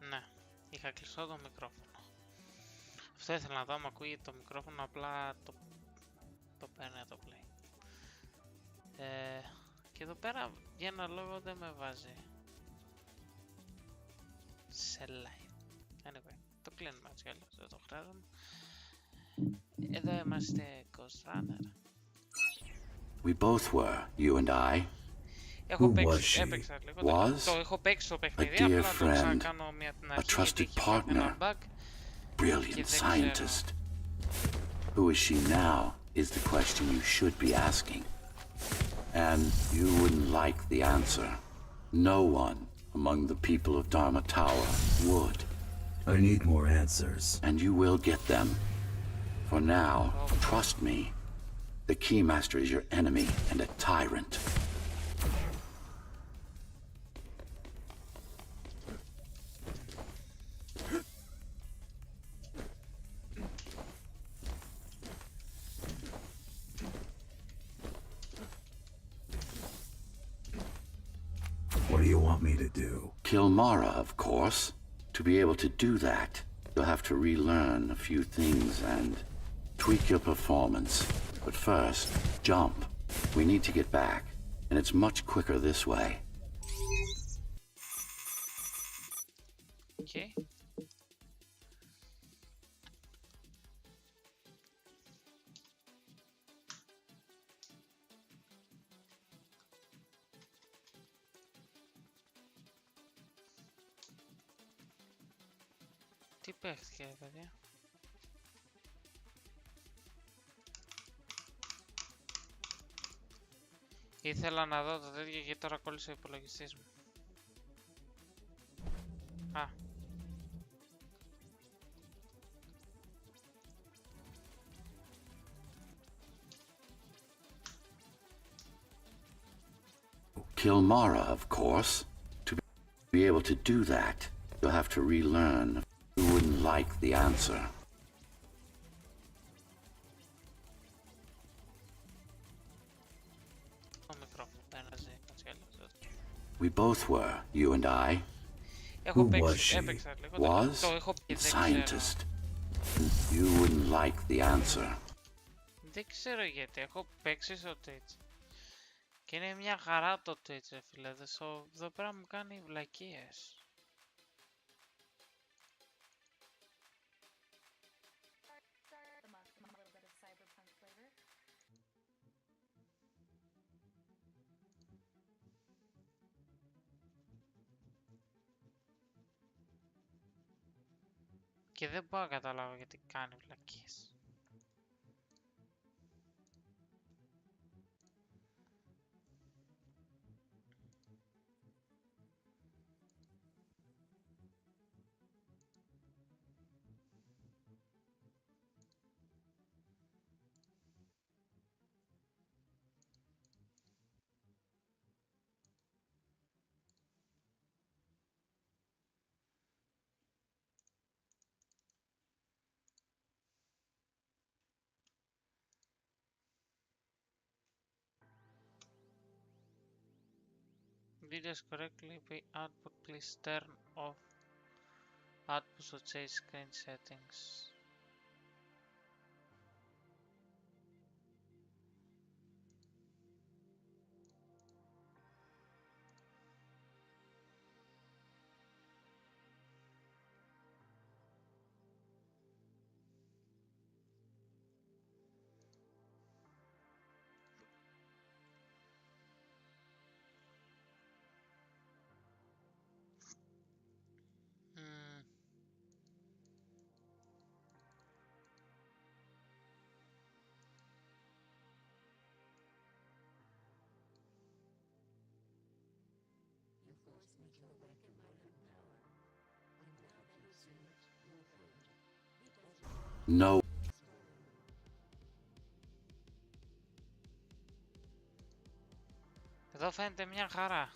Ναι, είχα κλειστό το μικρόφωνο. Αυτό ήθελα να δω, άμα ακούγεται το μικρόφωνο, απλά το παίρνει το play. Και εδώ πέρα για ένα λόγο δεν με βάζει σε live. Anyway, το κλείνουμε έτσι κι αλλιώς, δεν το χρειάζομαι. Εδώ είμαστε ghostrunner. We both were, you and I. Έχω παίξει, έπαιξα λίγο, το έχω παίξει το παιχνίδι, απλά το ξανακάνω μία την αρχή γιατί είχε ένα bug. Brilliant scientist. Who is she now is the question you should be asking. And you wouldn't like the answer. No one among the people of Dharma Tower would. I need more answers. And you will get them. For now, trust me, the Keymaster is your enemy and a tyrant. What do you want me to do? Kill Mara, of course. To be able to do that, you'll have to relearn a few things and tweak your performance. But first, jump. We need to get back, and it's much quicker this way. Okay. Τι παίχτηκε ρε παιδιά? Ήθελα να δω το τέτοιο και τώρα κόλλησε ο υπολογιστής μου. Α. Kill Mara, of course. To be able to do that, you'll have to relearn. You wouldn't like the answer. We both were, you and I. Who was she? Was scientist. You wouldn't like the answer. Δεν ξέρω γιατί, έχω παίξει στο Twitch. Και είναι μια χαρά το Twitch, ρε φίλε. Εδώ πέρα μου κάνει βλακίες. Και δεν μπορώ να καταλάβω γιατί κάνει βλακίες. Videos correctly by output, please turn off output to change screen settings. No. Εδώ φαίνεται μια χαρά.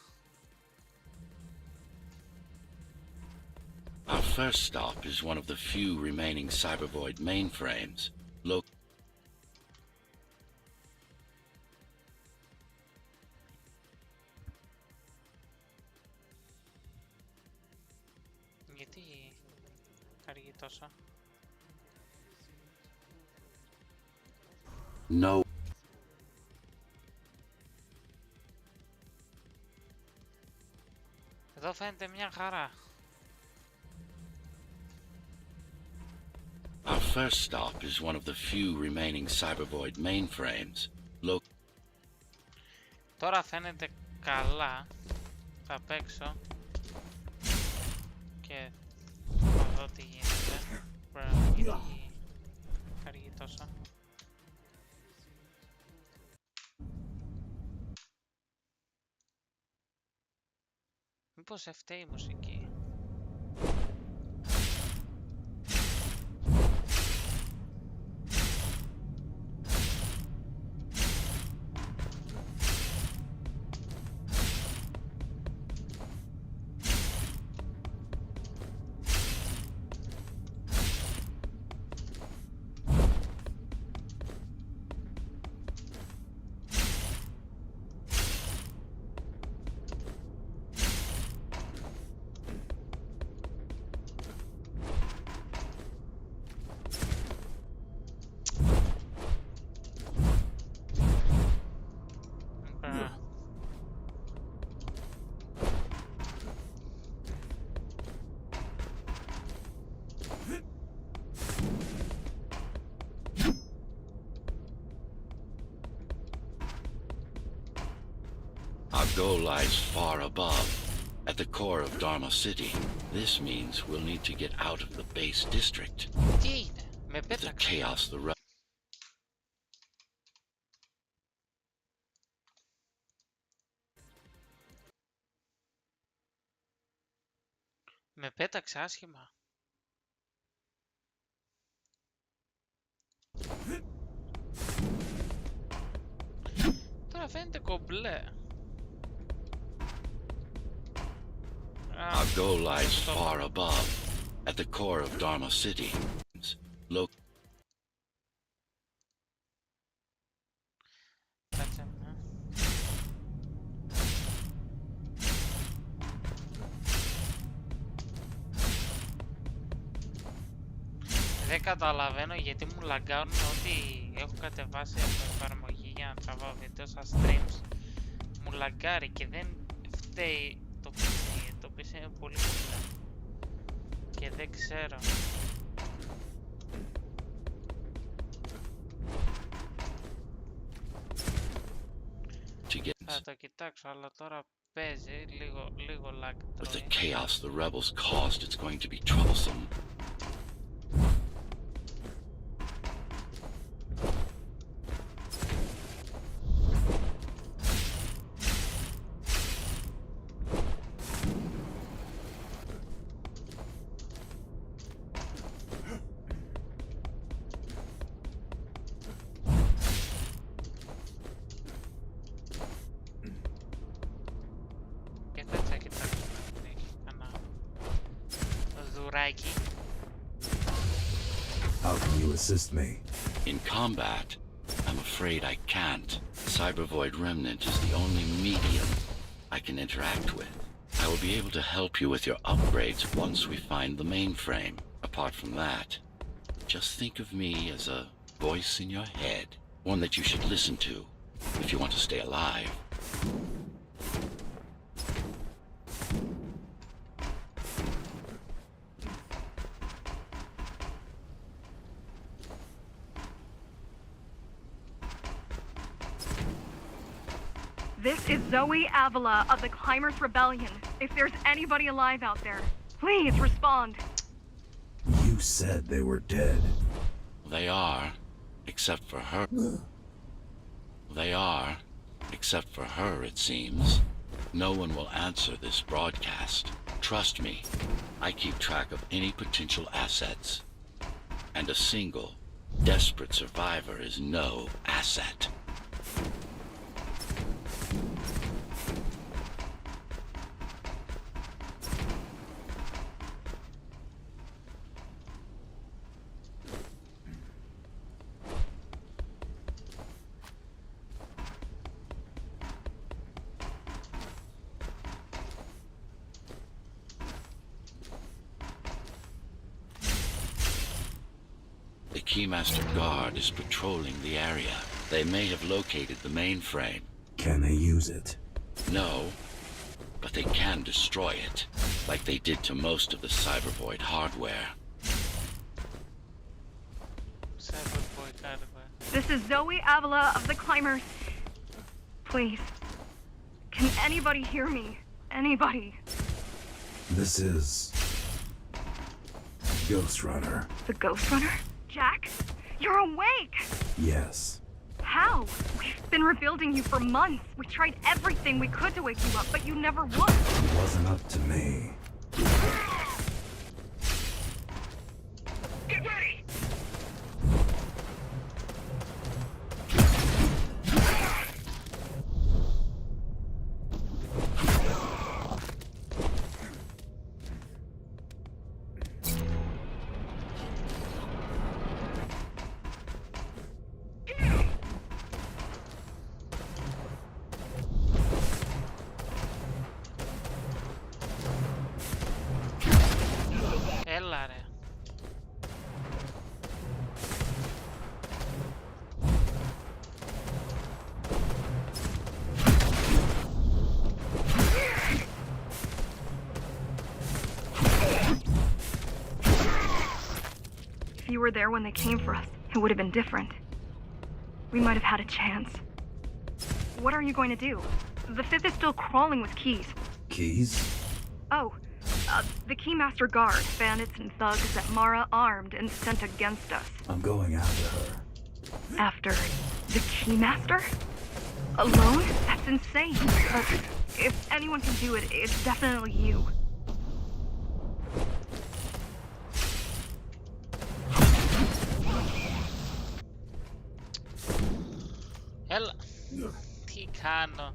Our first stop is one of the few remaining Cybervoid mainframes. Look. Γιατί αργεί τόσο? No. Εδώ φαίνεται μια χαρά. Our first stop is one of the few remaining Cybervoid mainframes. Look. Τώρα φαίνεται καλά. Θα παίξω. Και θα δω τι γίνεται. Γιατί αργεί τόσο. Μήπως φταίει η μουσική? Our goal lies far above, at the core of Dharma City. This means we'll need to get out of the base district. Τι είναι? Με The πέταξε. chaos the Με πέταξε άσχημα. Τώρα φαίνεται κομπλέ. Our goal lies far above, at the core of Dharma City. Look. Κάτσε. Δεν καταλαβαίνω γιατί μου λαγκάρουν ότι έχω κατεβάσει από εφαρμογή για να τραβάω βίντεο στα streams. Μου λαγκάρει και δεν φταίει το PC. Το PC είναι πολύ κοντά. Και δεν ξέρω. Θα το κοιτάξω, αλλά τώρα παίζει λίγο lag With the τρώει. chaos the rebels caused, it's going to be troublesome. Και κάτσε να κοιτάξω να έχει κανένα δουράκι. How can you assist me? In combat, I'm afraid I can't. Cybervoid Remnant is the only medium. I can interact with. I will be able to help you with your upgrades once we find the mainframe. Apart from that, just think of me as a voice in your head, one that you should listen to if you want to stay alive. This is Zoe Avila of the Climbers Rebellion. If there's anybody alive out there, please respond. You said they were dead. They are, except for her. They are, except for her, it seems. No one will answer this broadcast. Trust me, I keep track of any potential assets. And a single, desperate survivor is no asset. The Keymaster Guard is patrolling the area. They may have located the mainframe. Can they use it? No, but they can destroy it, like they did to most of the Cybervoid hardware. Cyberboy hardware. This is Zoe Avila of the Climbers. Please, can anybody hear me? Anybody? This is... Ghostrunner. The ghostrunner? Jack? You're awake! Yes. How? We've been rebuilding you for months. We tried everything we could to wake you up, but you never would. It wasn't up to me. Get ready! Έλα ρε. If you were there when they came for us, it would have been different. We might have had a chance. What are you going to do? The Fifth is still crawling with keys. Keys? Oh, the Keymaster Guard, bandits and thugs that Mara armed and sent against us. I'm going after her. After the Keymaster? Alone? That's insane. But if anyone can do it, it's definitely you. Έλα. Τι κάνω.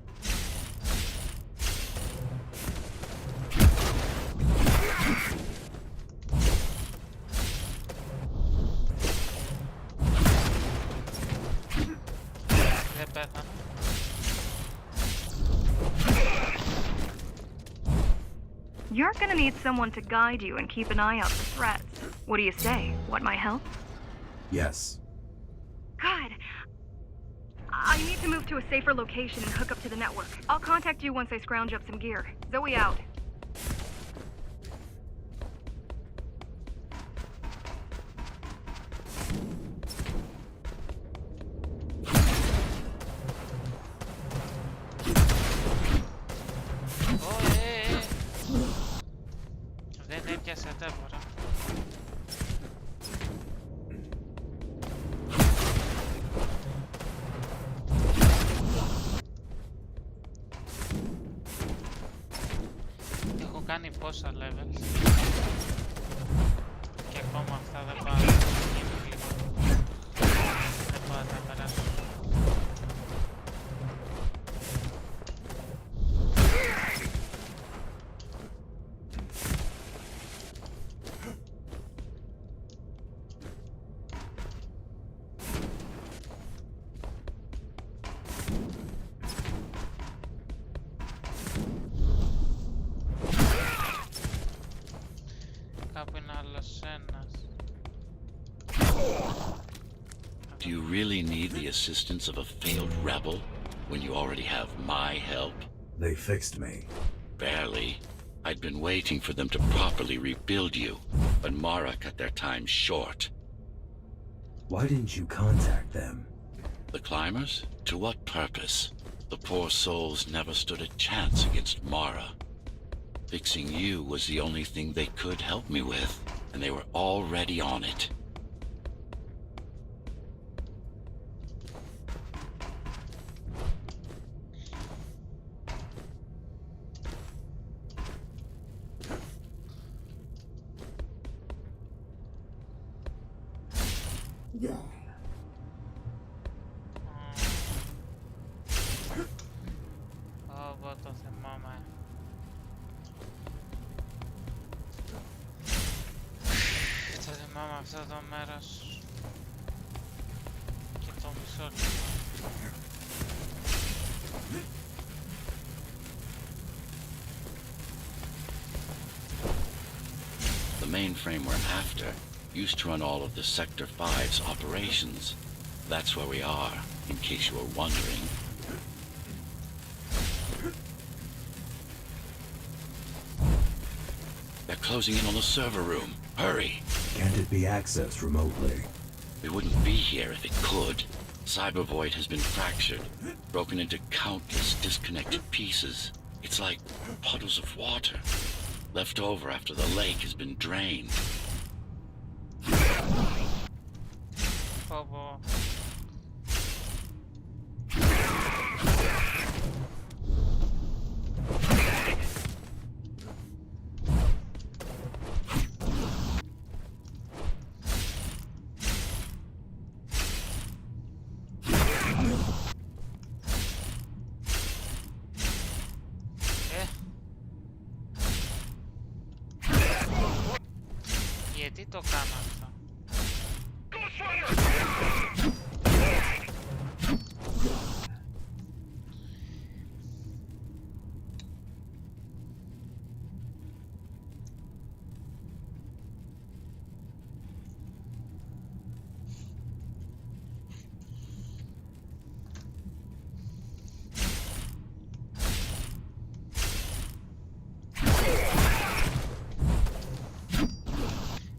Δεν πέθανα. You're gonna need someone to guide you and keep an eye out for threats. What do you say? Want my help? Yes. Good. I need to move to a safer location and hook up to the network. I'll contact you once I scrounge up some gear. Zoe out. Δεν έπιασε τέπορα. Έχω κάνει πόσα levels και ακόμα αυτά δεν πάω. Είναι λίγο. Δεν πάω να τα περάσω. really need the assistance of a failed rebel when you already have my help? They fixed me. Barely. I'd been waiting for them to properly rebuild you, but Mara cut their time short. Why didn't you contact them? The climbers? To what purpose? The poor souls never stood a chance against Mara. Fixing you was the only thing they could help me with, and they were already on it. Ω, το θυμάμαι. Το θυμάμαι αυτό το μέρος. Και το μισό λεπτό. The mainframe we're after used to run all of the Sector 5's operations. That's where we are, in case you were wondering. They're closing in on the server room. Hurry! Can't it be accessed remotely? We wouldn't be here if it could. Cyber Void has been fractured, broken into countless disconnected pieces. It's like puddles of water, left over after the lake has been drained. Πω πω. Γιατί το κάνω αυτό?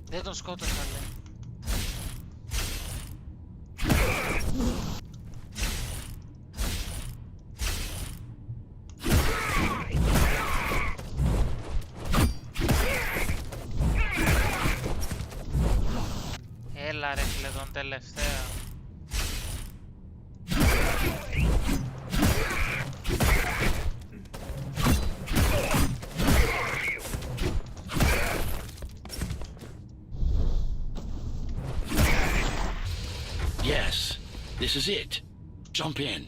Δεν τον σκότωσα, λέει. Έλα ρε φίλε, τον τελευταίο. Yes, this is it. Jump in.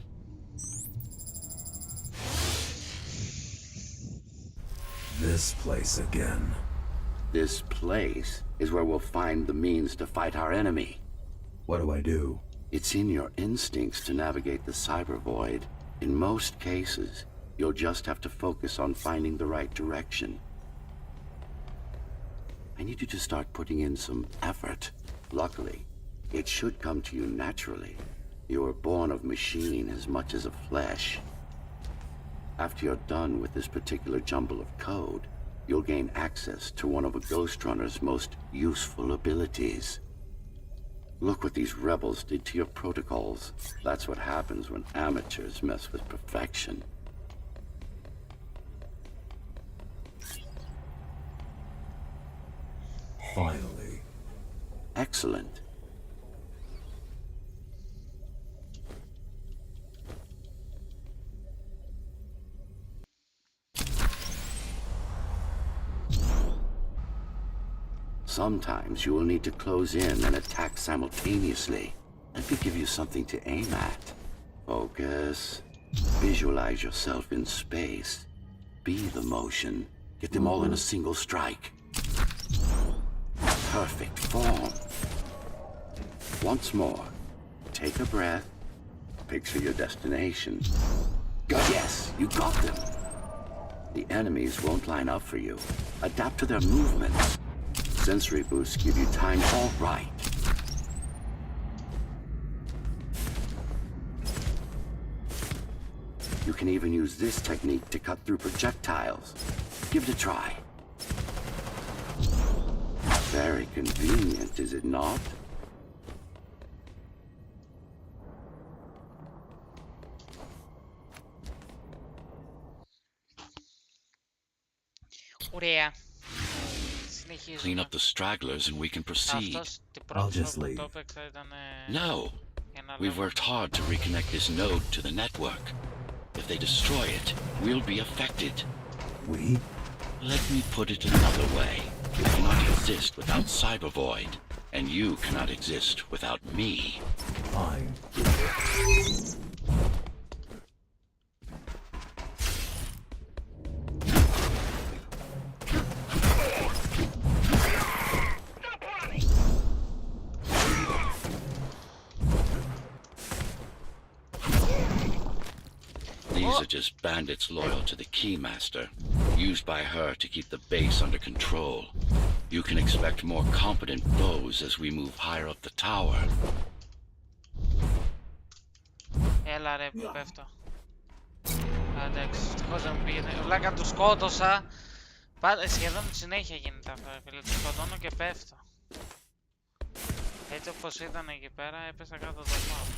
This place again. This place is where we'll find the means to fight our enemy. What do I do? It's in your instincts to navigate the cyber void. In most cases, you'll just have to focus on finding the right direction. I need you to start putting in some effort. Luckily, it should come to you naturally. You were born of machine as much as of flesh. After you're done with this particular jumble of code, you'll gain access to one of a ghostrunner's most useful abilities. Look what these rebels did to your protocols. That's what happens when amateurs mess with perfection. Finally. Excellent. Sometimes you will need to close in and attack simultaneously. Let me give you something to aim at. Focus. Visualize yourself in space. Be the motion. Get them all in a single strike. Perfect form. Once more. Take a breath. Picture your destination. Yes, you got them. The enemies won't line up for you. Adapt to their movements. Sensory boosts give you time all right. You can even use this technique to cut through projectiles. Give it a try. Very convenient, is it not? Ωραία. Clean Συνεχίζουμε. up the stragglers and we can proceed. Αυτός την I'll πρώτη just φορά που leave. το έπαιξα ήταν... No, ένα we've level. worked hard to reconnect this node to the network. If they destroy it, we'll be affected. We? Let me put it another way. I cannot exist without Cyber Void, and you cannot exist without me. Fine. These are just bandits loyal to the Keymaster, used by her to keep the base under control. You can expect more competent foes as we move higher up the tower. Έλα ρε που πέφτω. Εντάξει, ευτυχώς δεν μου πήγαινε. Βλάκα του σκότωσα. Σχεδόν συνέχεια γίνεται αυτό, φίλε. Του σκοτώνω και πέφτω. Έτσι όπως ήταν εκεί πέρα, έπεσα κάτω το μάτι.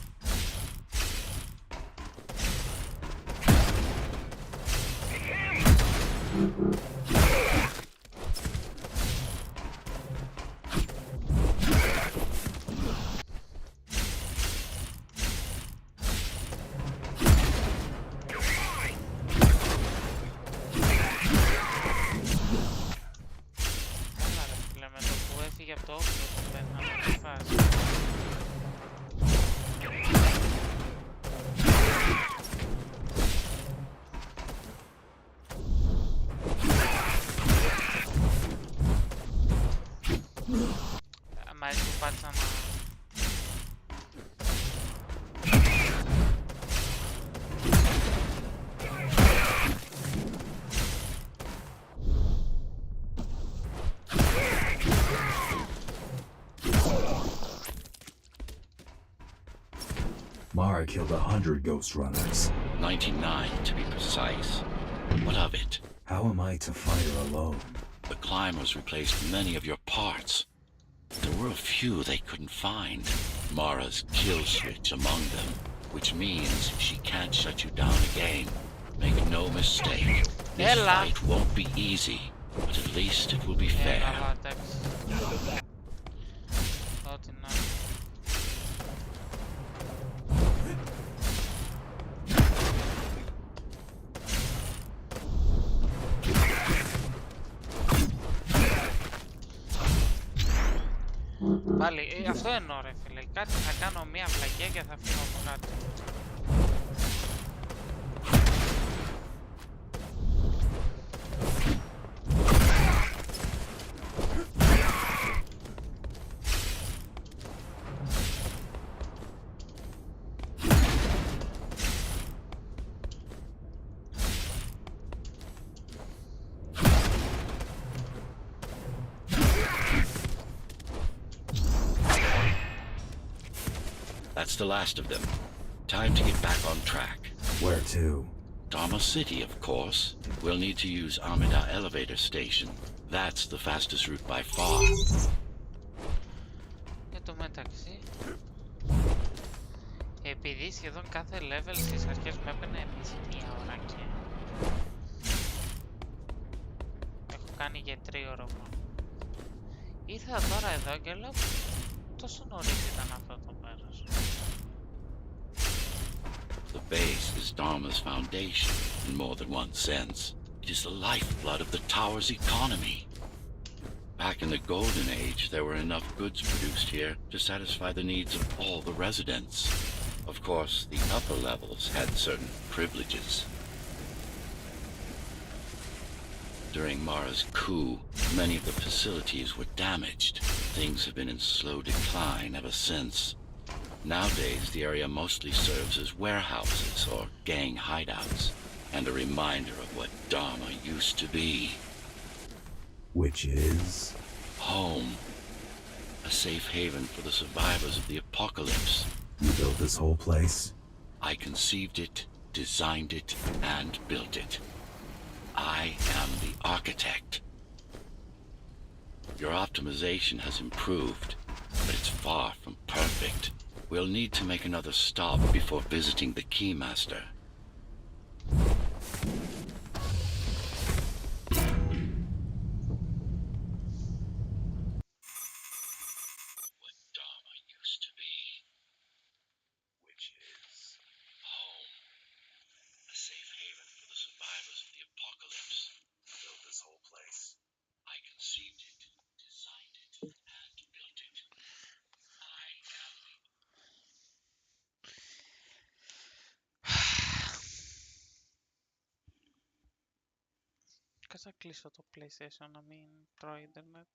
Για το όπλο που παίρνει να με φάσει. Μα έτσι που πάτησα να... Mara killed 100 ghostrunners. 99 to be precise. What of it? How am I to fight her alone? The climbers replaced many of your parts. There were a few they couldn't find. Mara's kill switch among them, which means she can't shut you down again. Make no mistake, this fight won't be easy, but at least it will be fair. Ό,τι να... Πάλι, αυτό εννοώ ρε φίλε. Κάτι θα κάνω μία βλακιά και θα φύγω από κάτω. That's the last of them. Time to get back on track. Where to? Dharma City, of course. We'll need to use Amida Elevator Station. That's the fastest route by far. Εν τω μεταξύ, επειδή σχεδόν κάθε level στις αρχές μου έπαιρνε μισή μία ώρα και έχω κάνει για 3 ώρα μόνο. Ήρθα τώρα εδώ και λέω τόσο νωρίς ήταν αυτό το μέρος. The base is Dharma's foundation in more than one sense. It is the lifeblood of the tower's economy. Back in the Golden Age, there were enough goods produced here to satisfy the needs of all the residents. Of course, the upper levels had certain privileges. During Mara's coup, many of the facilities were damaged. Things have been in slow decline ever since. Nowadays, the area mostly serves as warehouses or gang hideouts, and a reminder of what Dharma used to be. Which is? Home. A safe haven for the survivors of the apocalypse. You built this whole place? I conceived it, designed it, and built it. I am the architect. Your optimization has improved, but it's far from perfect. We'll need to make another stop before visiting the Keymaster. What Dharma used to be, which is home, a safe haven for the survivors of the apocalypse. I built this whole place. I conceived it, designed it, and built it. I am the... Κάτσε να κλείσω το PlayStation να μην τρώει ίντερνετ.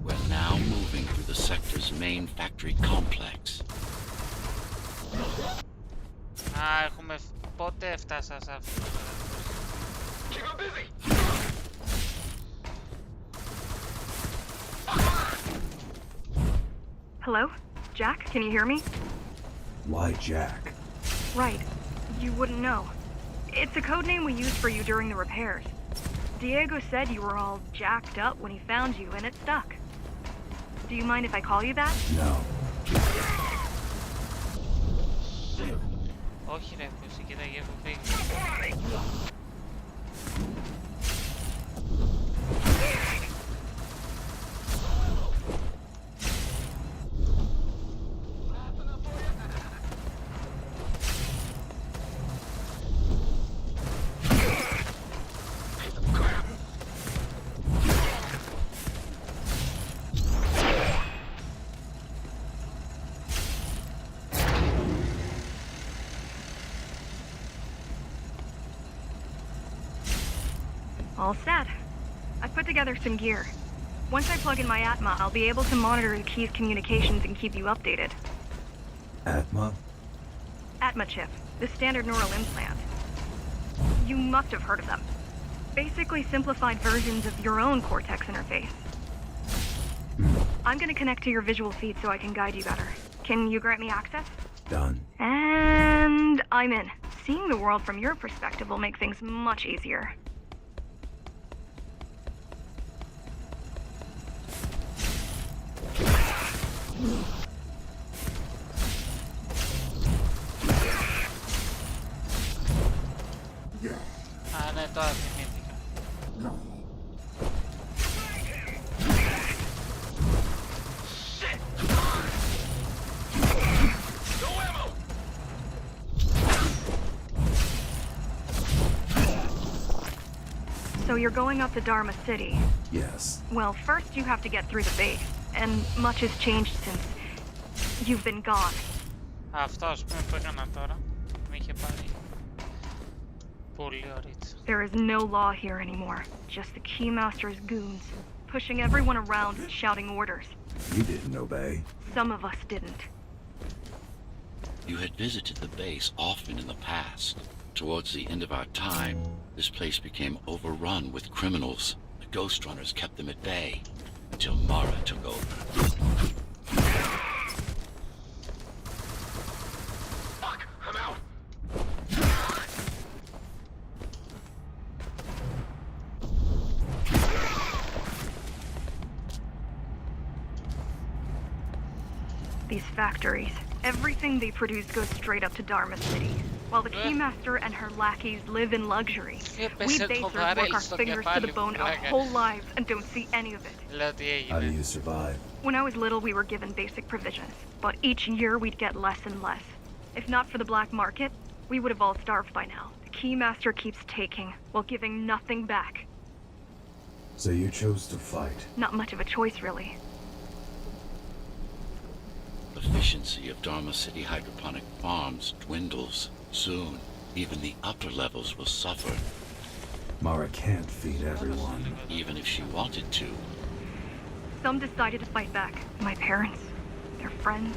We're now moving through the sector's main factory complex. Α, έχουμε... Πότε έφτασα σε αυτό? Hello? Jack, can you hear me? Why Jack? Right. You wouldn't know. It's a code name we used for you during the repairs. Diego said you were all jacked up when he found you, and it stuck. Do you mind if I call you that? No. Όχι ρε, πούσι, κοίταγε, έχω φύγει. All set. I've put together some gear. Once I plug in my Atma, I'll be able to monitor the key's communications and keep you updated. Atma? Atma chip, the standard neural implant. You must have heard of them. Basically simplified versions of your own Cortex interface. I'm gonna connect to your visual feed so I can guide you better. Can you grant me access? Done. And I'm in. Seeing the world from your perspective will make things much easier. Α, ναι, τώρα θυμήθηκα. So you're going up to Dharma City. Yes. Well, first you have to get through the base, and much has changed since you've been gone. Αυτό, ας πούμε, που έκανα τώρα, με είχε πάρει πολύ ωρίτσα. There is no law here anymore, just the Keymaster's goons, pushing everyone around and shouting orders. You didn't obey. Some of us didn't. You had visited the base often in the past. Towards the end of our time, this place became overrun with criminals. The ghostrunners kept them at bay until Mara took over. Fuck! I'm out! These factories, everything they produce goes straight up to Dharma City. While the Keymaster and her lackeys live in luxury, we basers work our fingers to the bone our whole lives and don't see any of it. Λέω τι How do έγινε. you survive? When I was little, we were given basic provisions, but each year we'd get less and less. If not for the black market, we would have all starved by now. The Keymaster keeps taking, while giving nothing back. So you chose to fight. Not much of a choice, really. Efficiency of Dharma City hydroponic farms dwindles. Soon, even the upper levels will suffer, Mara can't feed everyone. even if she wanted to. Some decided to fight back. My parents, their friends,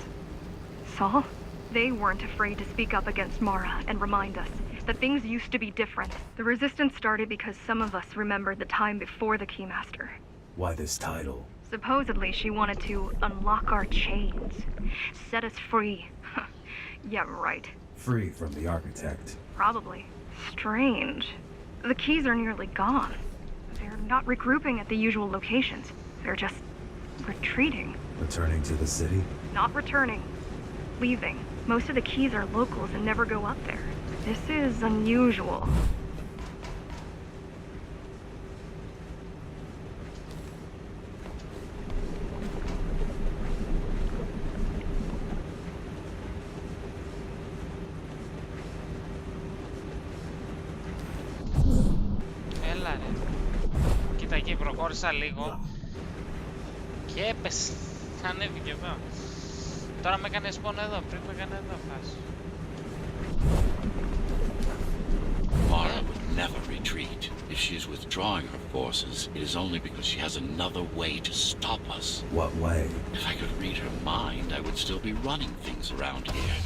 Saul. They weren't afraid to speak up against Mara and remind us that things used to be different. The resistance started because some of us remembered the time before the Keymaster. Why this title? Supposedly, she wanted to unlock our chains, set us free. Yeah, right. Free from the architect. Probably. Strange. The keys are nearly gone. They're not regrouping at the usual locations. They're just retreating. Returning to the city? Not returning. Leaving. Most of the keys are locals and never go up there. This is unusual. Έλα ρε. Κοίτα εκεί, προχώρησα λίγο και έπεσε. Ανέβηκε εδώ. Τώρα με έκανε σπόνο εδώ, πριν με έκανε εδώ φάση. Mara would never retreat. If she is withdrawing her forces, it is only because she has another way to stop us. What way? If I could read her mind, I would still be running things around here.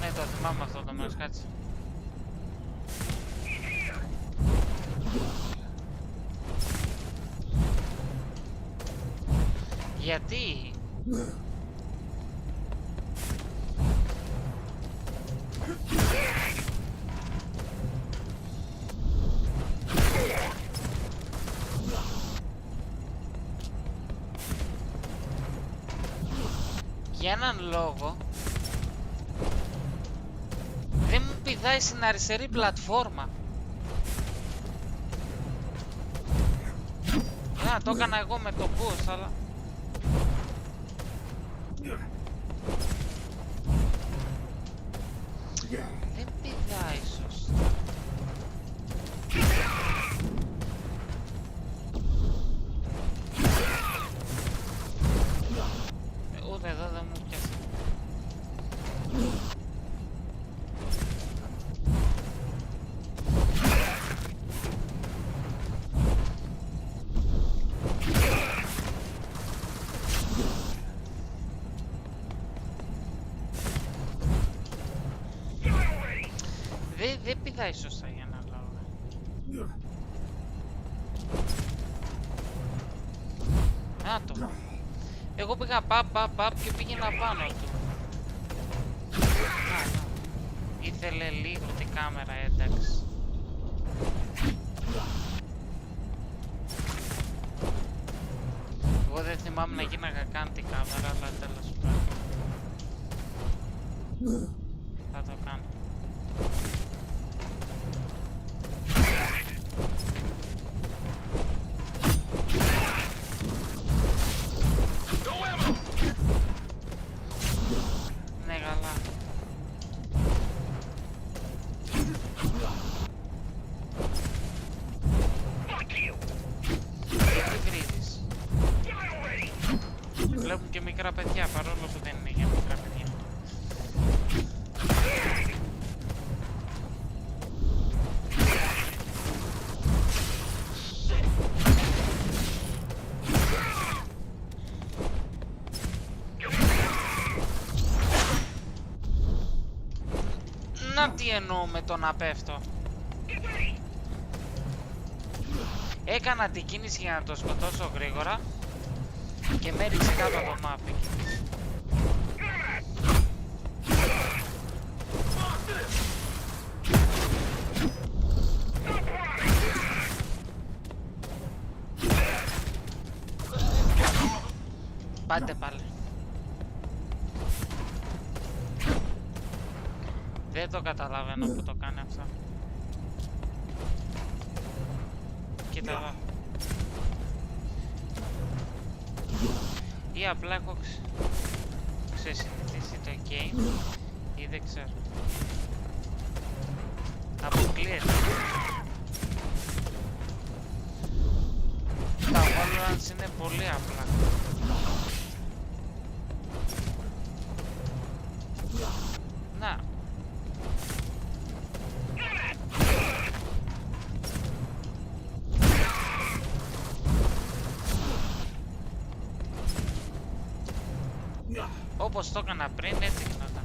Ναι, το θυμάμαι αυτό το μέρος, κάτσε. Γιατί? Για έναν λόγο δεν μου πηδάει στην αριστερή πλατφόρμα. Να, το έκανα εγώ με το boost, αλλά... δεν πηδάει σωστά. Ούτε εδώ δεν μου πιάσει. Δεν πηδάει σωστά για ένα λόγο. Να το. Εγώ πήγα παπ και πήγαινα πάνω του. Να. Ήθελε λίγο την κάμερα, εντάξει. Εγώ δεν θυμάμαι να γίναγα καν την κάμερα, αλλά τέλος πάντων. Θα το κάνω. Ναι, καλά. Τι κρίζεις? Βλέπουν και μικρά παιδιά, παρόλο που δεν είναι για μικρά παιδιά. Να τι εννοώ με το να πέφτω. Έκανα την κίνηση για να το σκοτώσω γρήγορα και με έριξε κάτω από το μάπι. Πάτε πάλι. Δεν το καταλαβαίνω που το κάνει αυτό. Κοίτα εδώ. Ή απλά έχω ξεσυνηθίσει το game ή δεν ξέρω. Αποκλείεται. Τα Valorants είναι πολύ απλά. Να. Όπως το έκανα πριν, έτσι γινόταν.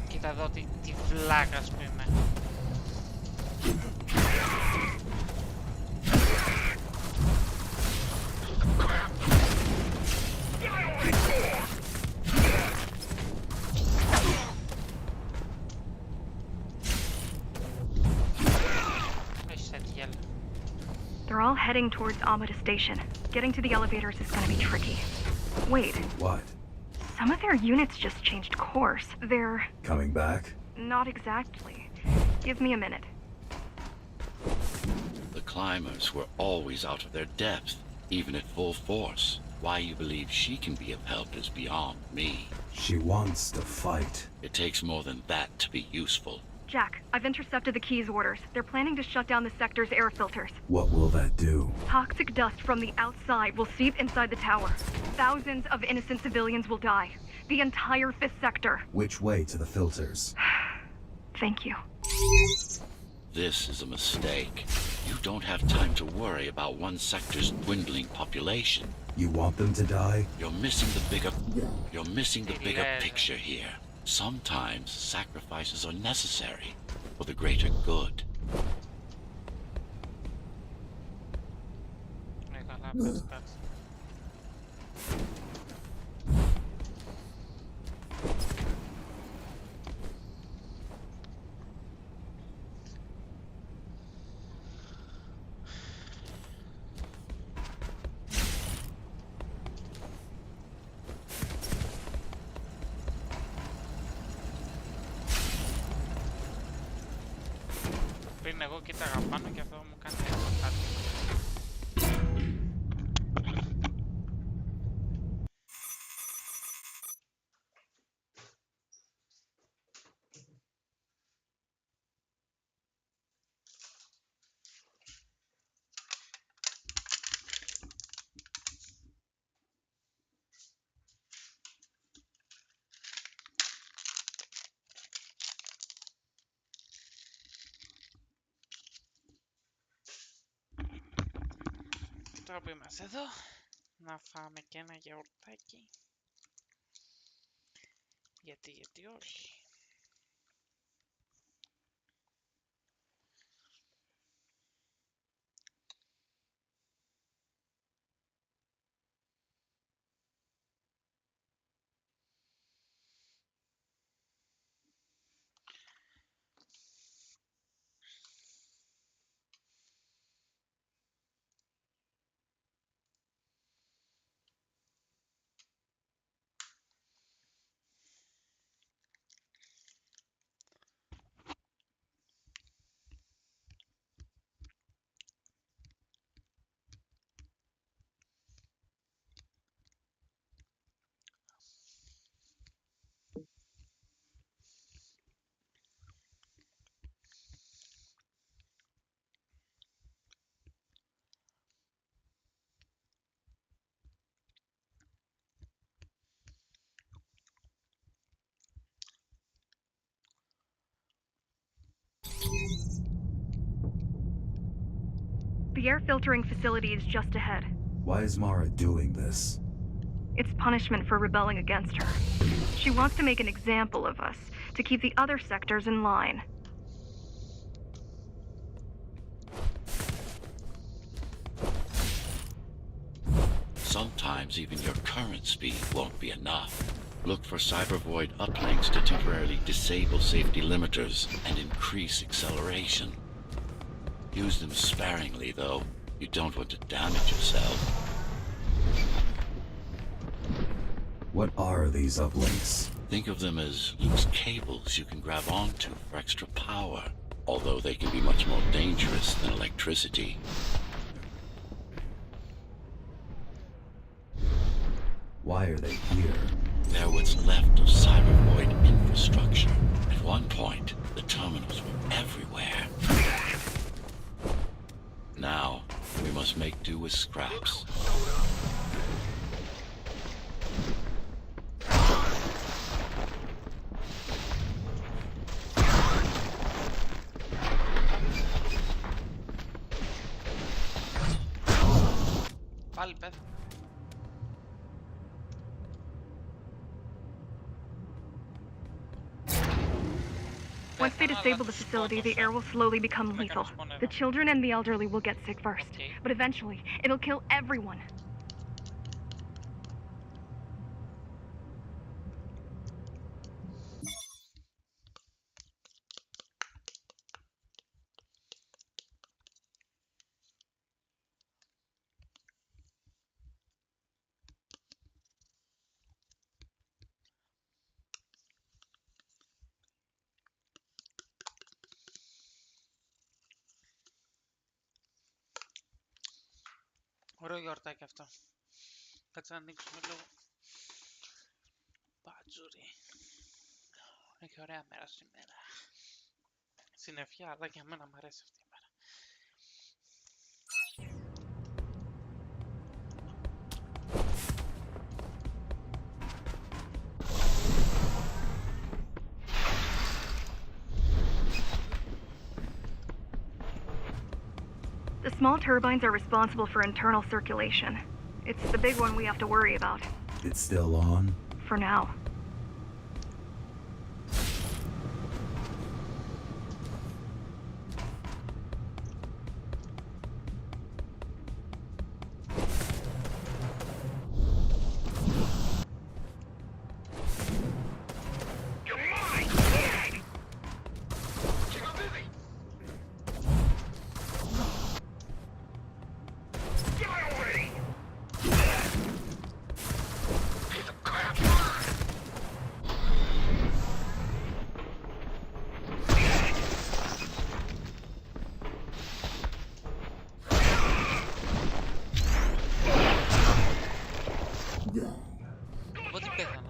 Κοίτα εδώ τι βλάκας που είμαι. They're all heading towards Amada Station. Getting to the elevators is gonna be tricky. Wait. What? Some of their units just changed course. They're... Coming back? Not exactly. Give me a minute. The climbers were always out of their depth, even at full force. Why you believe she can be of help is beyond me. She wants to fight. It takes more than that to be useful. Jack, I've intercepted the Key's orders. They're planning to shut down the sector's air filters. What will that do? Toxic dust from the outside will seep inside the tower. Thousands of innocent civilians will die. The entire 5th sector. Which way to the filters? Thank you. This is a mistake. You don't have time to worry about one sector's dwindling population. You want them to die? You're missing the bigger picture here. Sometimes sacrifices are necessary for the greater good. Πριν εγώ κοίταγα πάνω και αυτό μου κάνει κάτι. Τώρα που είμαστε εδώ, να φάμε και ένα γιαουρτάκι. Γιατί όχι. The air filtering facility is just ahead. Why is Mara doing this? It's punishment for rebelling against her. She wants to make an example of us, to keep the other sectors in line. Sometimes even your current speed won't be enough. Look for cybervoid uplinks to temporarily disable safety limiters and increase acceleration. Use them sparingly, though. You don't want to damage yourself. What are these uplinks? Think of them as loose cables you can grab onto for extra power, although they can be much more dangerous than electricity. Why are they here? They're what's left of cybervoid infrastructure. At one point, the terminals were everywhere. climbers make do with scraps. Πάλι πέθανε. Once they disable the facility, the air will slowly become lethal. The children and the elderly will get sick first, but eventually, it'll kill everyone. Ωραίο γιορτάκι αυτό. Θα ξανανοίξουμε λίγο μπάτζουρι. Έχει ωραία μέρα σήμερα. Συννεφιά, αλλά για μένα μου αρέσει αυτή η μέρα. The small turbines are responsible for internal circulation. It's the big one we have to worry about. It's still on? For now. Πότε πέθανα.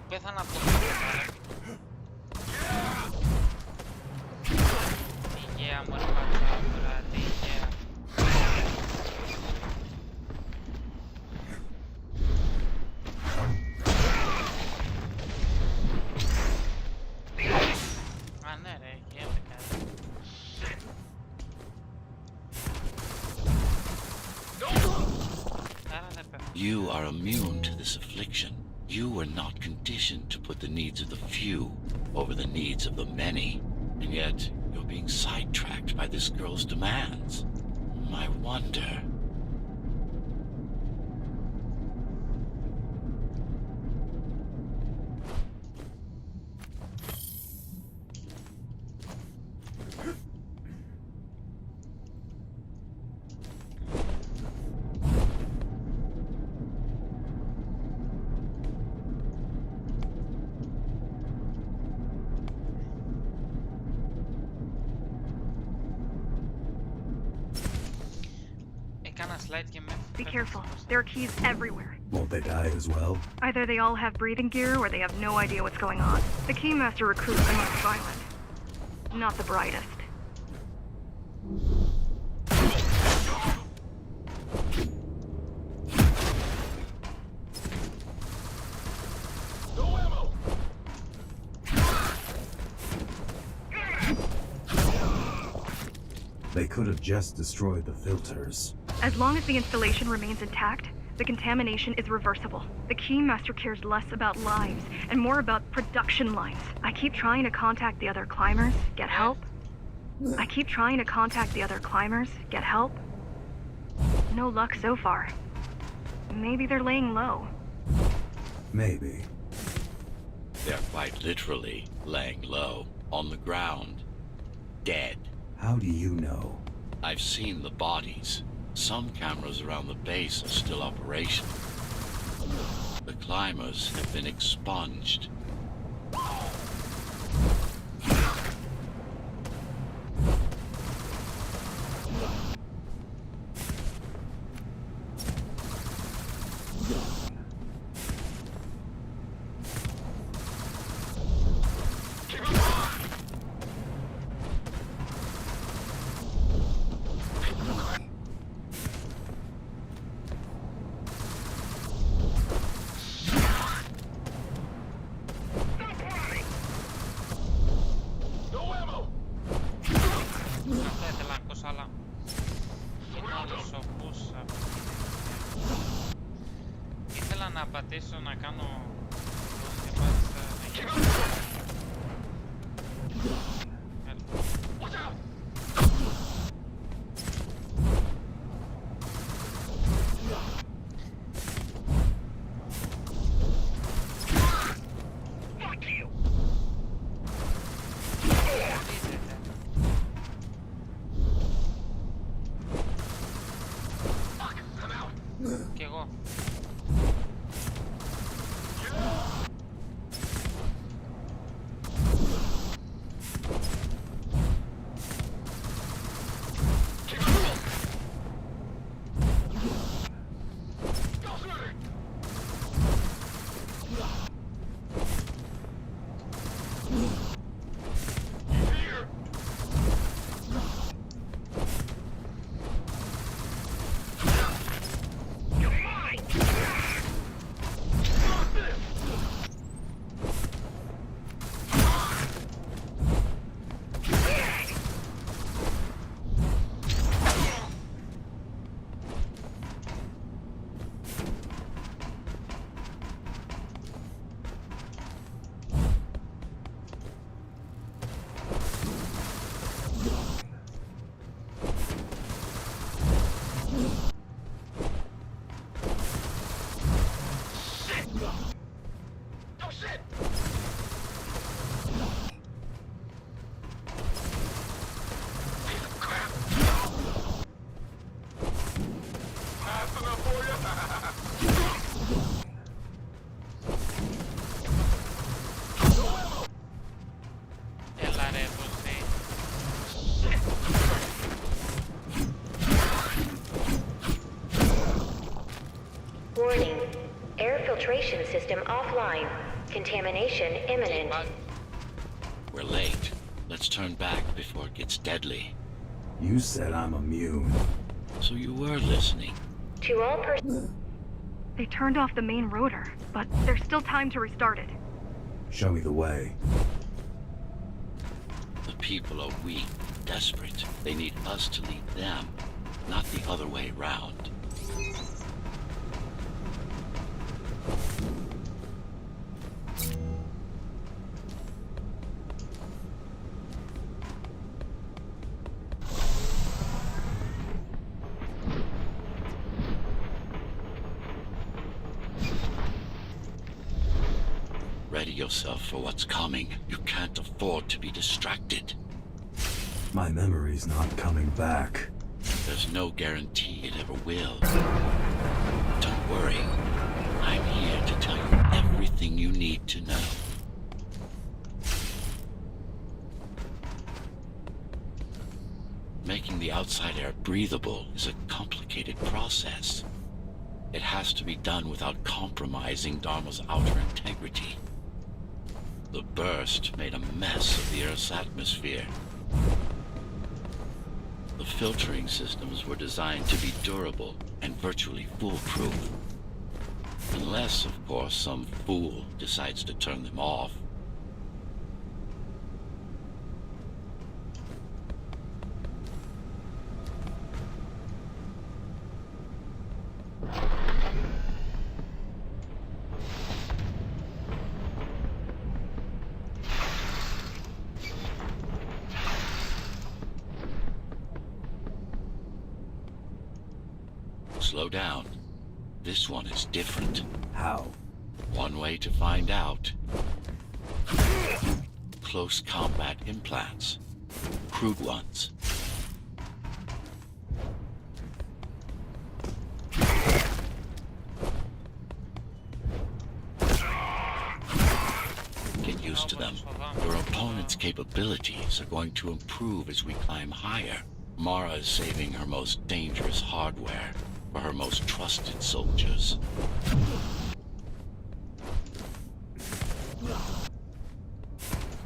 Πέθανα από το Υγεία μωρέ πατσάβρα, τι υγεία. Α ναι ρε, γίνεται κάτι. You are immune to this affliction. You were not conditioned to put the needs of the few over the needs of the many. And yet, you're being sidetracked by this girl's demands. I wonder... Be careful. There are keys everywhere. Won't they die as well? Either they all have breathing gear or they have no idea what's going on. The Keymaster recruits are not violent. Not the brightest. They could have just destroyed the filters. As long as the installation remains intact, the contamination is reversible. The Keymaster cares less about lives and more about production lines. I keep trying to contact the other climbers, get help. No luck so far. Maybe they're laying low. Maybe. They're quite literally laying low, on the ground, dead. How do you know? I've seen the bodies. Some cameras around the base are still operational. The climbers have been expunged. ήθελα να πατήσω να κάνω... Κι εγώ. Έλα ρε ποσί. Warning. Air filtration system offline. Contamination imminent. We're late. Let's turn back before it gets deadly. You said I'm immune. So you were listening. To all They turned off the main rotor, but there's still time to restart it. Show me the way. The people are weak, desperate. They need us to lead them, not the other way round. Ready yourself for what's coming. You can't afford to be distracted. My memory's not coming back. There's no guarantee it ever will. Don't worry. I'm here to tell you everything you need to know. Making the outside air breathable is a complicated process. It has to be done without compromising Dharma's outer integrity. The burst made a mess of the Earth's atmosphere. The filtering systems were designed to be durable and virtually foolproof. Unless, of course, some fool decides to turn them off. Slow down. This one is different. How? One way to find out. Close combat implants. Crude ones. Get used to them. Your opponent's capabilities are going to improve as we climb higher. Mara is saving her most dangerous hardware for her most trusted soldiers.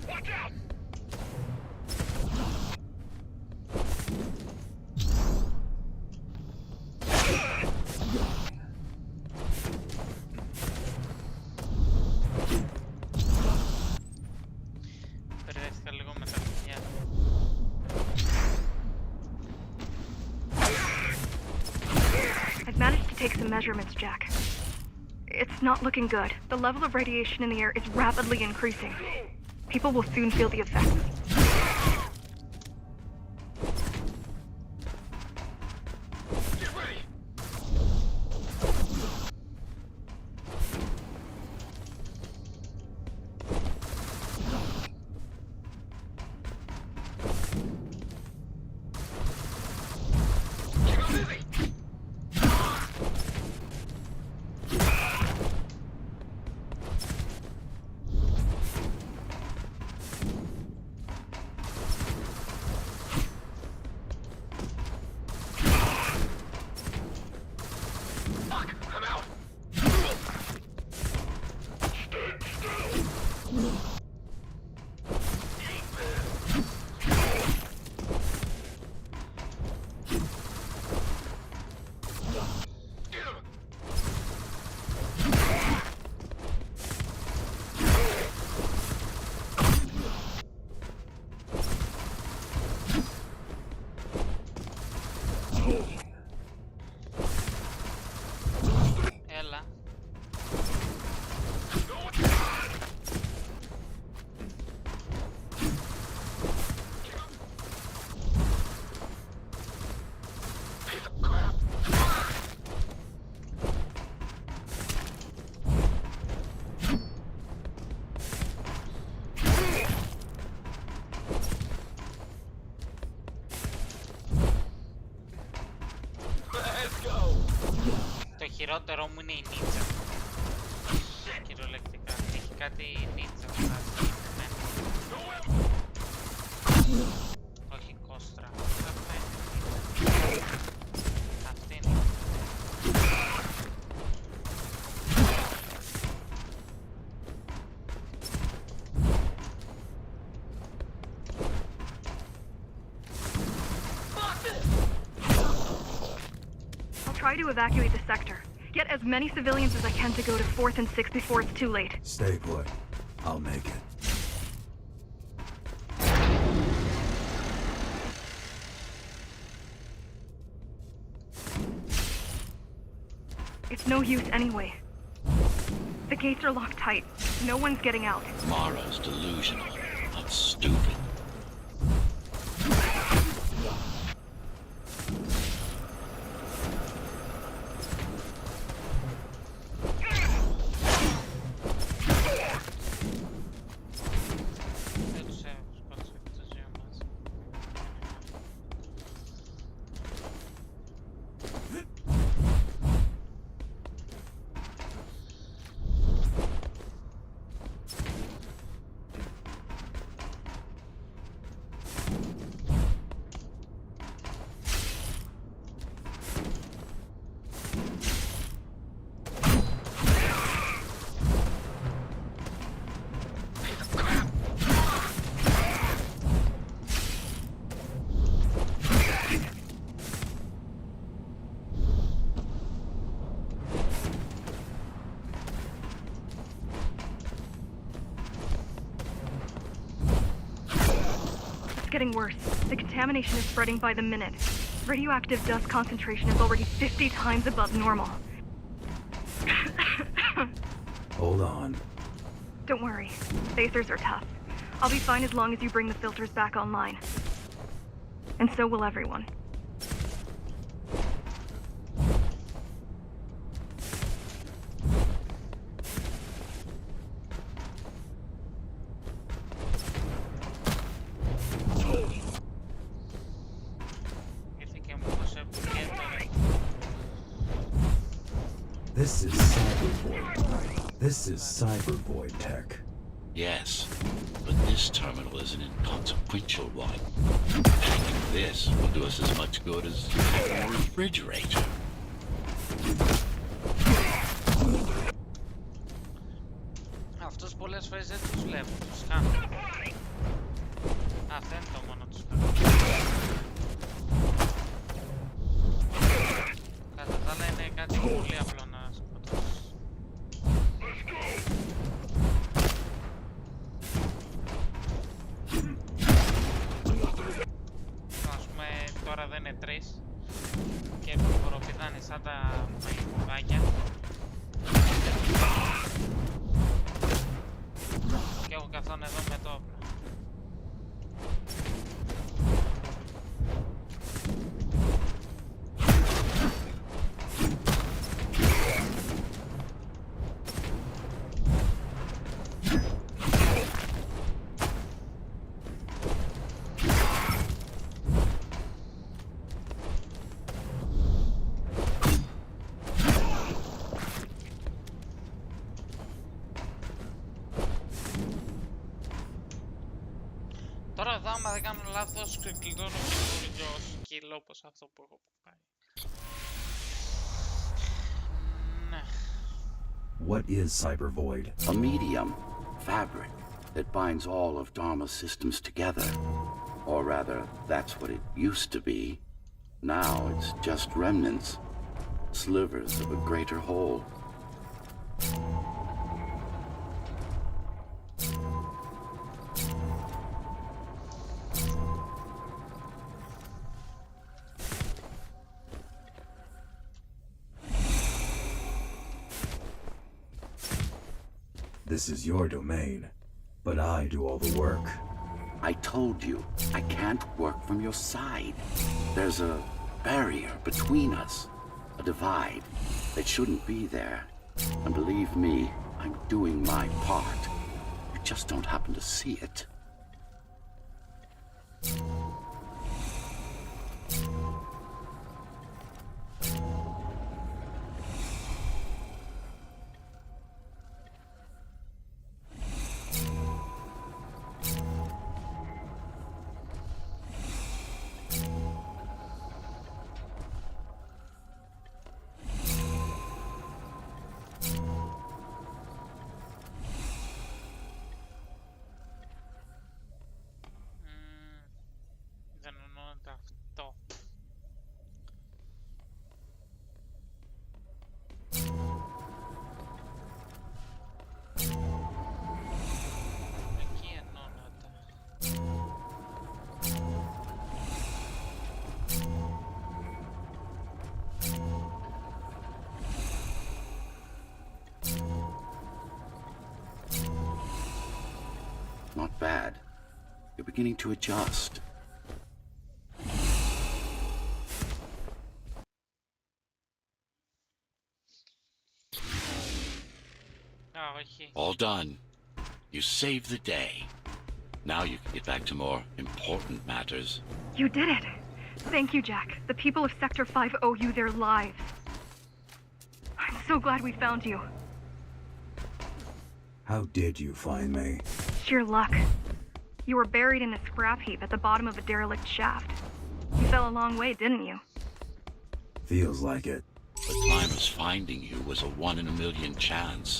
Watch out! Μπερδεύτηκα λίγο με τα παιδιά. I've managed to take some measurements, Jack. It's It's not looking good. The level of radiation in the air is rapidly increasing. People will soon feel the effects. Έλα. Το χειρότερο μου είναι η νίτσα. Κυριολεκτικά. Έχει κάτι νίτσα βγάζει. Όχι κόστρα. Αυτά είναι. Αυτή είναι. Try to evacuate the sector. Get as many civilians as I can to go to 4th and 6th before it's too late. Stay put. I'll make it. It's no use anyway. The gates are locked tight. No one's getting out. Mara's delusional. I'm stupid. Getting worse. The contamination is spreading by the minute. Radioactive dust concentration is already 50 times above normal. Hold on. Don't worry. Spacers are tough. I'll be fine as long as you bring the filters back online. And so will everyone. This is Cyberboy tech. Yes, but this terminal is an inconsequential one. Hacking this will do us as much good as hacking a refrigerator. Αυτούς πολλές φορές δεν τους βλέπω, τους κάνω. Αυτό είναι το μόνο τους κάνω. Κατά τα άλλα είναι κάτι πολύ απλό να σκοτώσεις. Ας πούμε τώρα δεν είναι τρεις και προποροπηδάνε σαν τα μαγικουδάκια. δω άμα δεν κάνω λάθος και κλειδώνω καινούριο skill όπως αυτό που έχω πάει. Ναι. What is Cyber Void? A medium, fabric, that binds all of Dharma's systems together. Or rather, that's what it used to be. Now it's just remnants, slivers of a greater whole. This is your domain, but I do all the work. I told you, I can't work from your side. There's a barrier between us, a divide that shouldn't be there. And believe me, I'm doing my part. You just don't happen to see it. Δεν εννοούνται αυτό. Εκεί ενώνονται. Not bad. You're beginning to adjust. Α, όχι. All done. You saved the day. Now you can get back to more important matters. You did it! Thank you, Jack. The people of Sector 5 owe you their lives. I'm so glad we found you. How did you find me? Sheer luck. You were buried in a scrap heap at the bottom of a derelict shaft. You fell a long way, didn't you? Feels like it. The climbers finding you was a 1 in a million chance.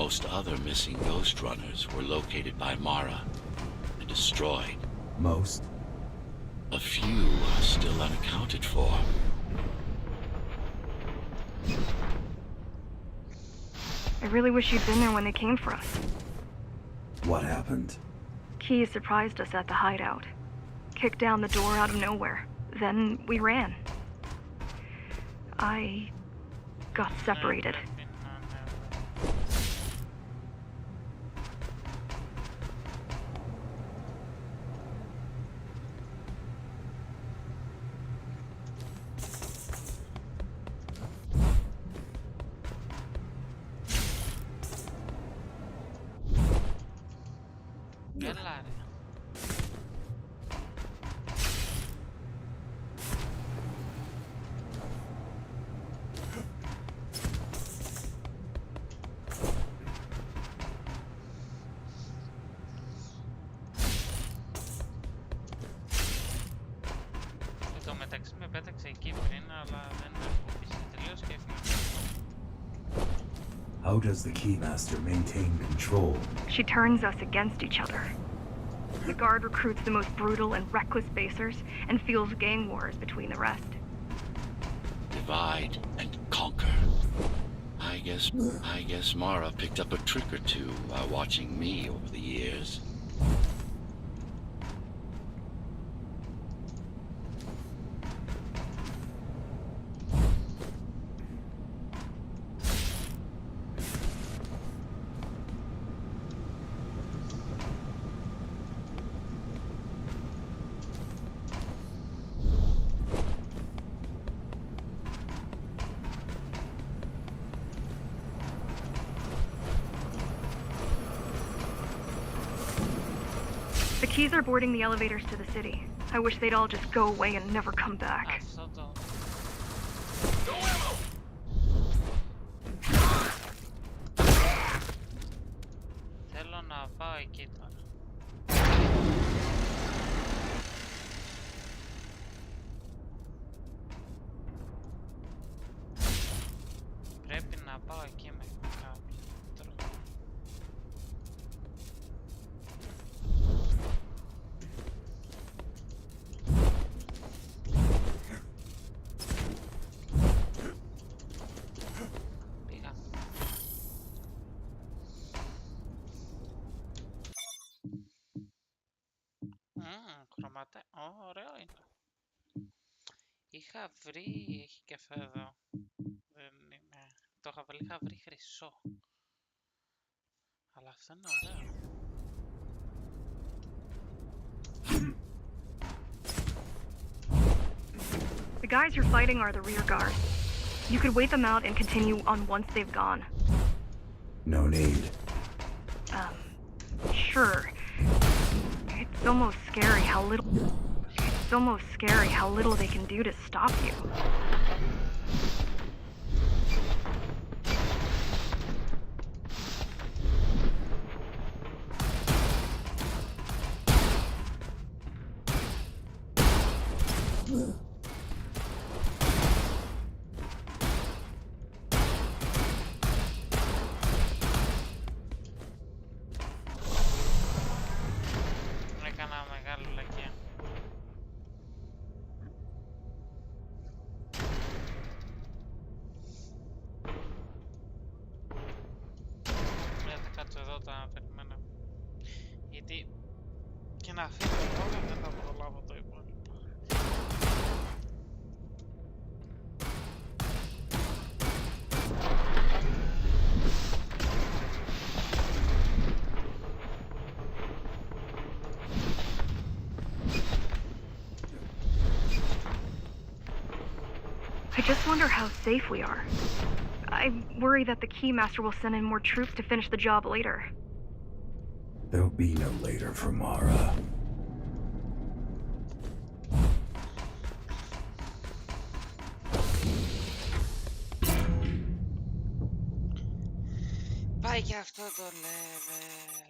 Most other missing ghostrunners were located by Mara and destroyed. Most? A few are still unaccounted for. I really wish you'd been there when they came for us. What happened? Key surprised us at the hideout. Kicked down the door out of nowhere. Then we ran. I got separated. Έλα ρε. Εν τω μεταξύ με πέταξε εκεί πριν, αλλά δεν με ακούμπησε τελείως και έφυγε. How does the Keymaster maintain control? She turns us against each other. The Guard recruits the most brutal and reckless basers and fuels gang wars between the rest. Divide and conquer. I guess Mara picked up a trick or two while watching me over the years. The Keys are boarding the elevators to the city. I wish they'd all just go away and never come back. Αυτό το... Θέλω να πάω εκεί τώρα. χρωματά. Ωραίο είναι. Είχα βρει, έχει και αυτό εδώ. Δεν είναι. Το είχα βρει χρυσό. Αλλά αυτό είναι ωραίο. The guys you're fighting are the rear guard. You could wait them out and continue on once they've gone. No need. Sure. It's almost scary how little they can do to stop you. Έκανα μεγάλη λακία. Θα κάτσω εδώ τα περιμένω. Γιατί και να φύγω τώρα δεν θα προλάβω το υπόλοιπο. I just wonder how safe we are. I worry that the Keymaster will send in more troops to finish the job later. There'll be no later for Mara. Πάει και αυτό το level.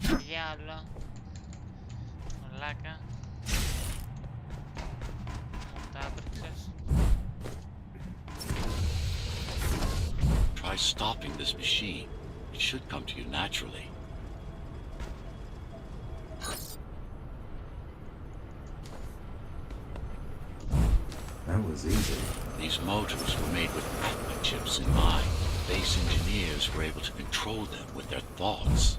Διάολο. Μαλάκα. Try stopping this machine. It should come to you naturally. That was easy. These motors were made with Atma chips in mind. Base engineers were able to control them with their thoughts.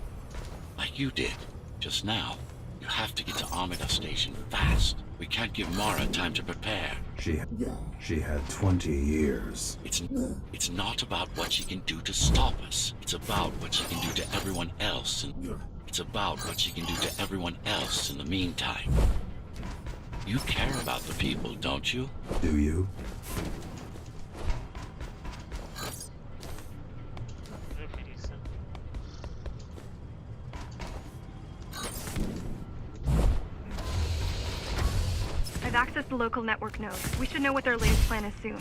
Like you did, just now. You have to get to Amida Station fast. We can't give Mara time to prepare. She had 20 years. It's not about what she can do to stop us. It's about what she can do to everyone else. And it's about what she can do to everyone else in the meantime. You care about the people, don't you? Do you? I've accessed the local network node. We should know what their latest plan is soon.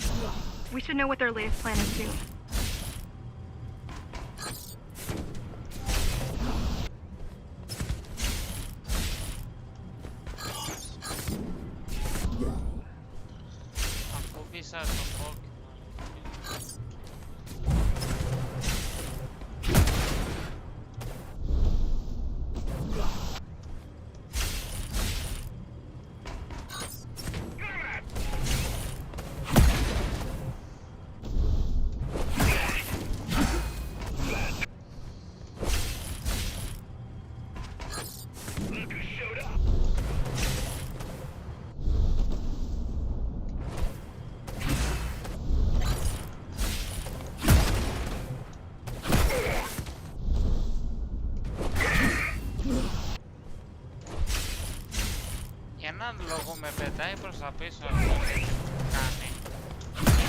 Ακούμπησα το Pokemon. Για έναν λόγο με πετάει προς τα πίσω αυτό που κάνει.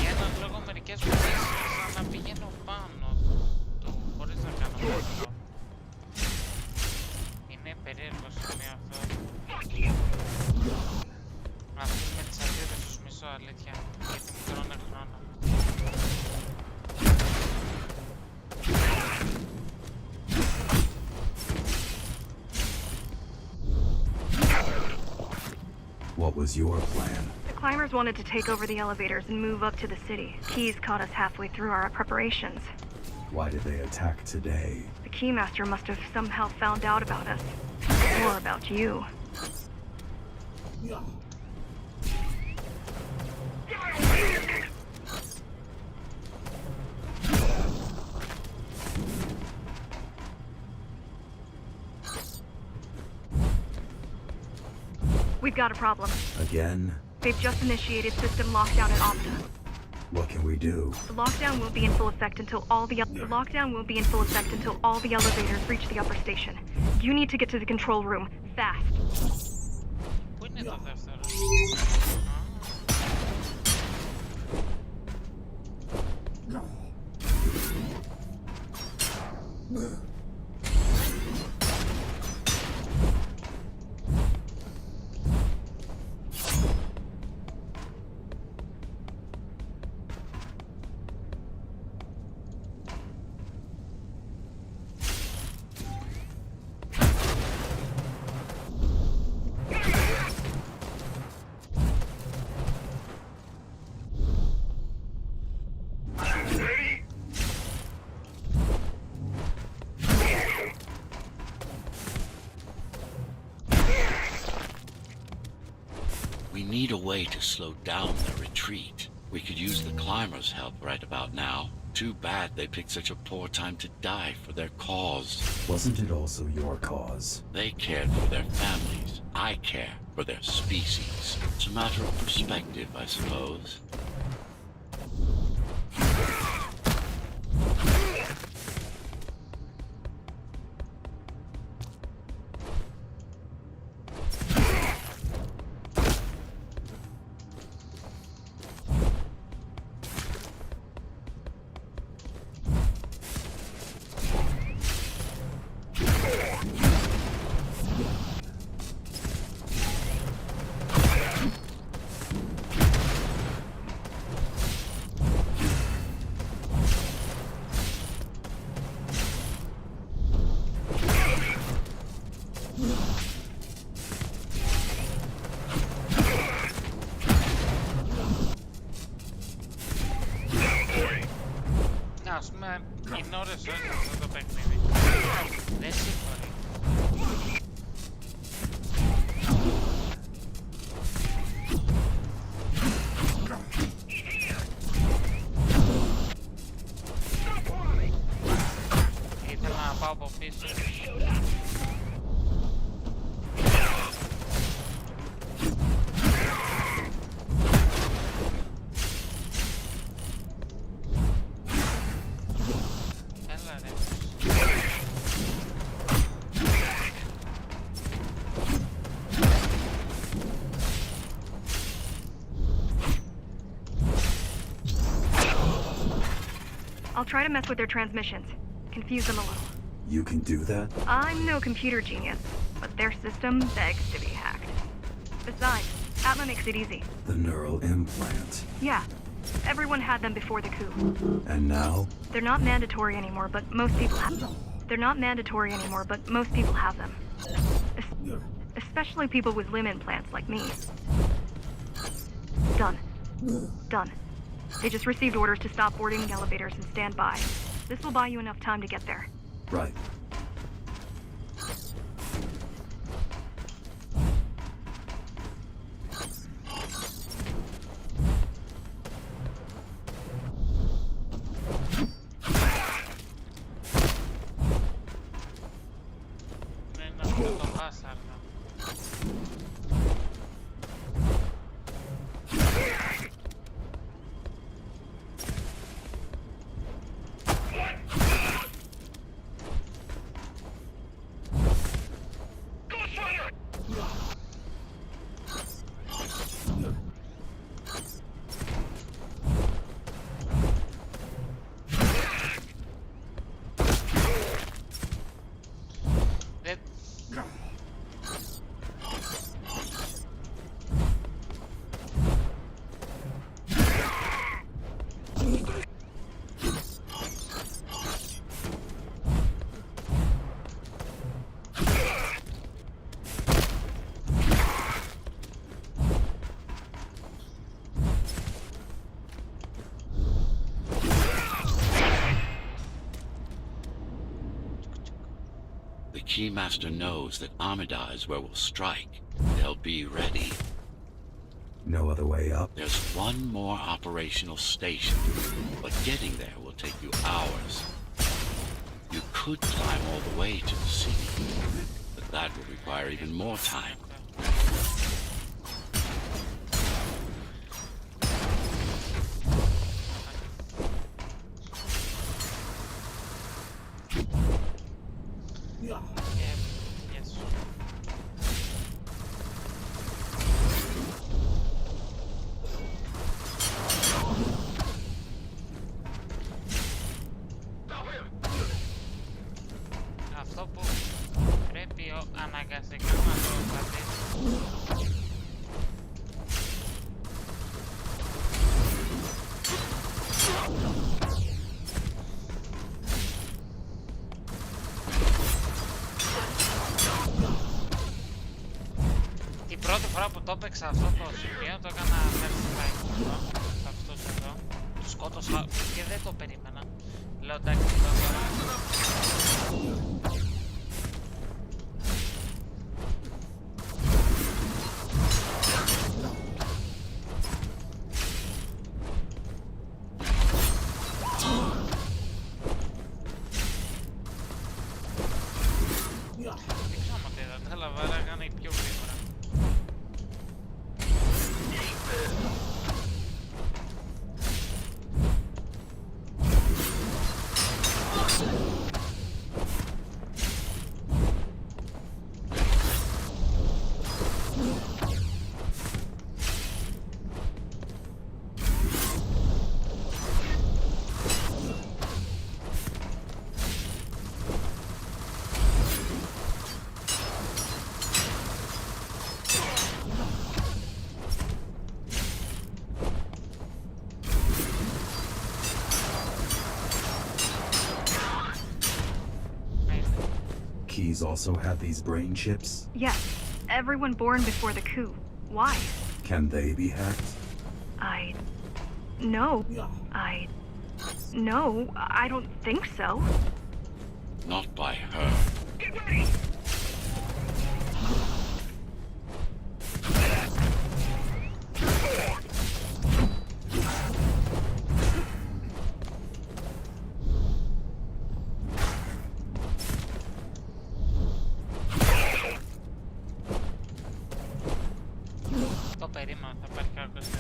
Για έναν λόγο μερικές φορές σαν να πηγαίνω πάνω του χωρίς να κάνω αυτό. Είναι περίεργο σημείο αυτό. Αυτούς με τις αντίδρασες τους μισώ αλήθεια, γιατί μου τρώνε χρόνο. What was your plan? The climbers wanted to take over the elevators and move up to the city. Keys caught us halfway through our preparations. Why did they attack today? The Keymaster must have somehow found out about us. Or about you. We've got a problem. Again? They've just initiated system lockdown at Opta. What can we do? The lockdown won't be in full effect until all the elevators reach the upper station. You need to get to the control room fast. Πού είναι το δεύτερο? We need a way to slow down their retreat. We could use the climbers' help right about now. Too bad they picked such a poor time to die for their cause. Wasn't it also your cause? They cared for their families. I care for their species. It's a matter of perspective, I suppose. Έλα ρε. I'll try to mess with their transmissions. Confuse them a little. You can do that? I'm no computer genius, but their system begs to be hacked. Besides, Atma makes it easy. The neural implant. Yeah, everyone had them before the coup. And now? They're not mandatory anymore, but most people have them. They're not mandatory anymore, but most people have them. Especially people with limb implants like me. Done. Done. They just received orders to stop boarding elevators and stand by. This will buy you enough time to get there. Right. Είναι αυτό το βάσαρδο. Δεν... The Keymaster knows that Armida is where we'll strike. They'll be ready. No other way up? There's one more operational station, but getting there will take you hours. You could climb all the way to the city, but that would require even more time. Yes. Αυτό που πρέπει αναγκαστικά να το πατήσει. Την πρώτη φορά που το έπαιξα αυτό το σημείο το έκανα first strike εδώ, σε αυτούς εδώ. Τους σκότωσα και δεν το περίμενα. Λέω εντάξει τώρα. Δεν ξέρω αν είδα, τα λαβάρα έκανε πιο γρήγορα. Keys also have these brain chips? Yes, everyone born before the coup. Why? Can they be hacked? No. No, I don't think so. Not by her. Get ready! περίμενα, θα υπάρχει κάποιος εδώ.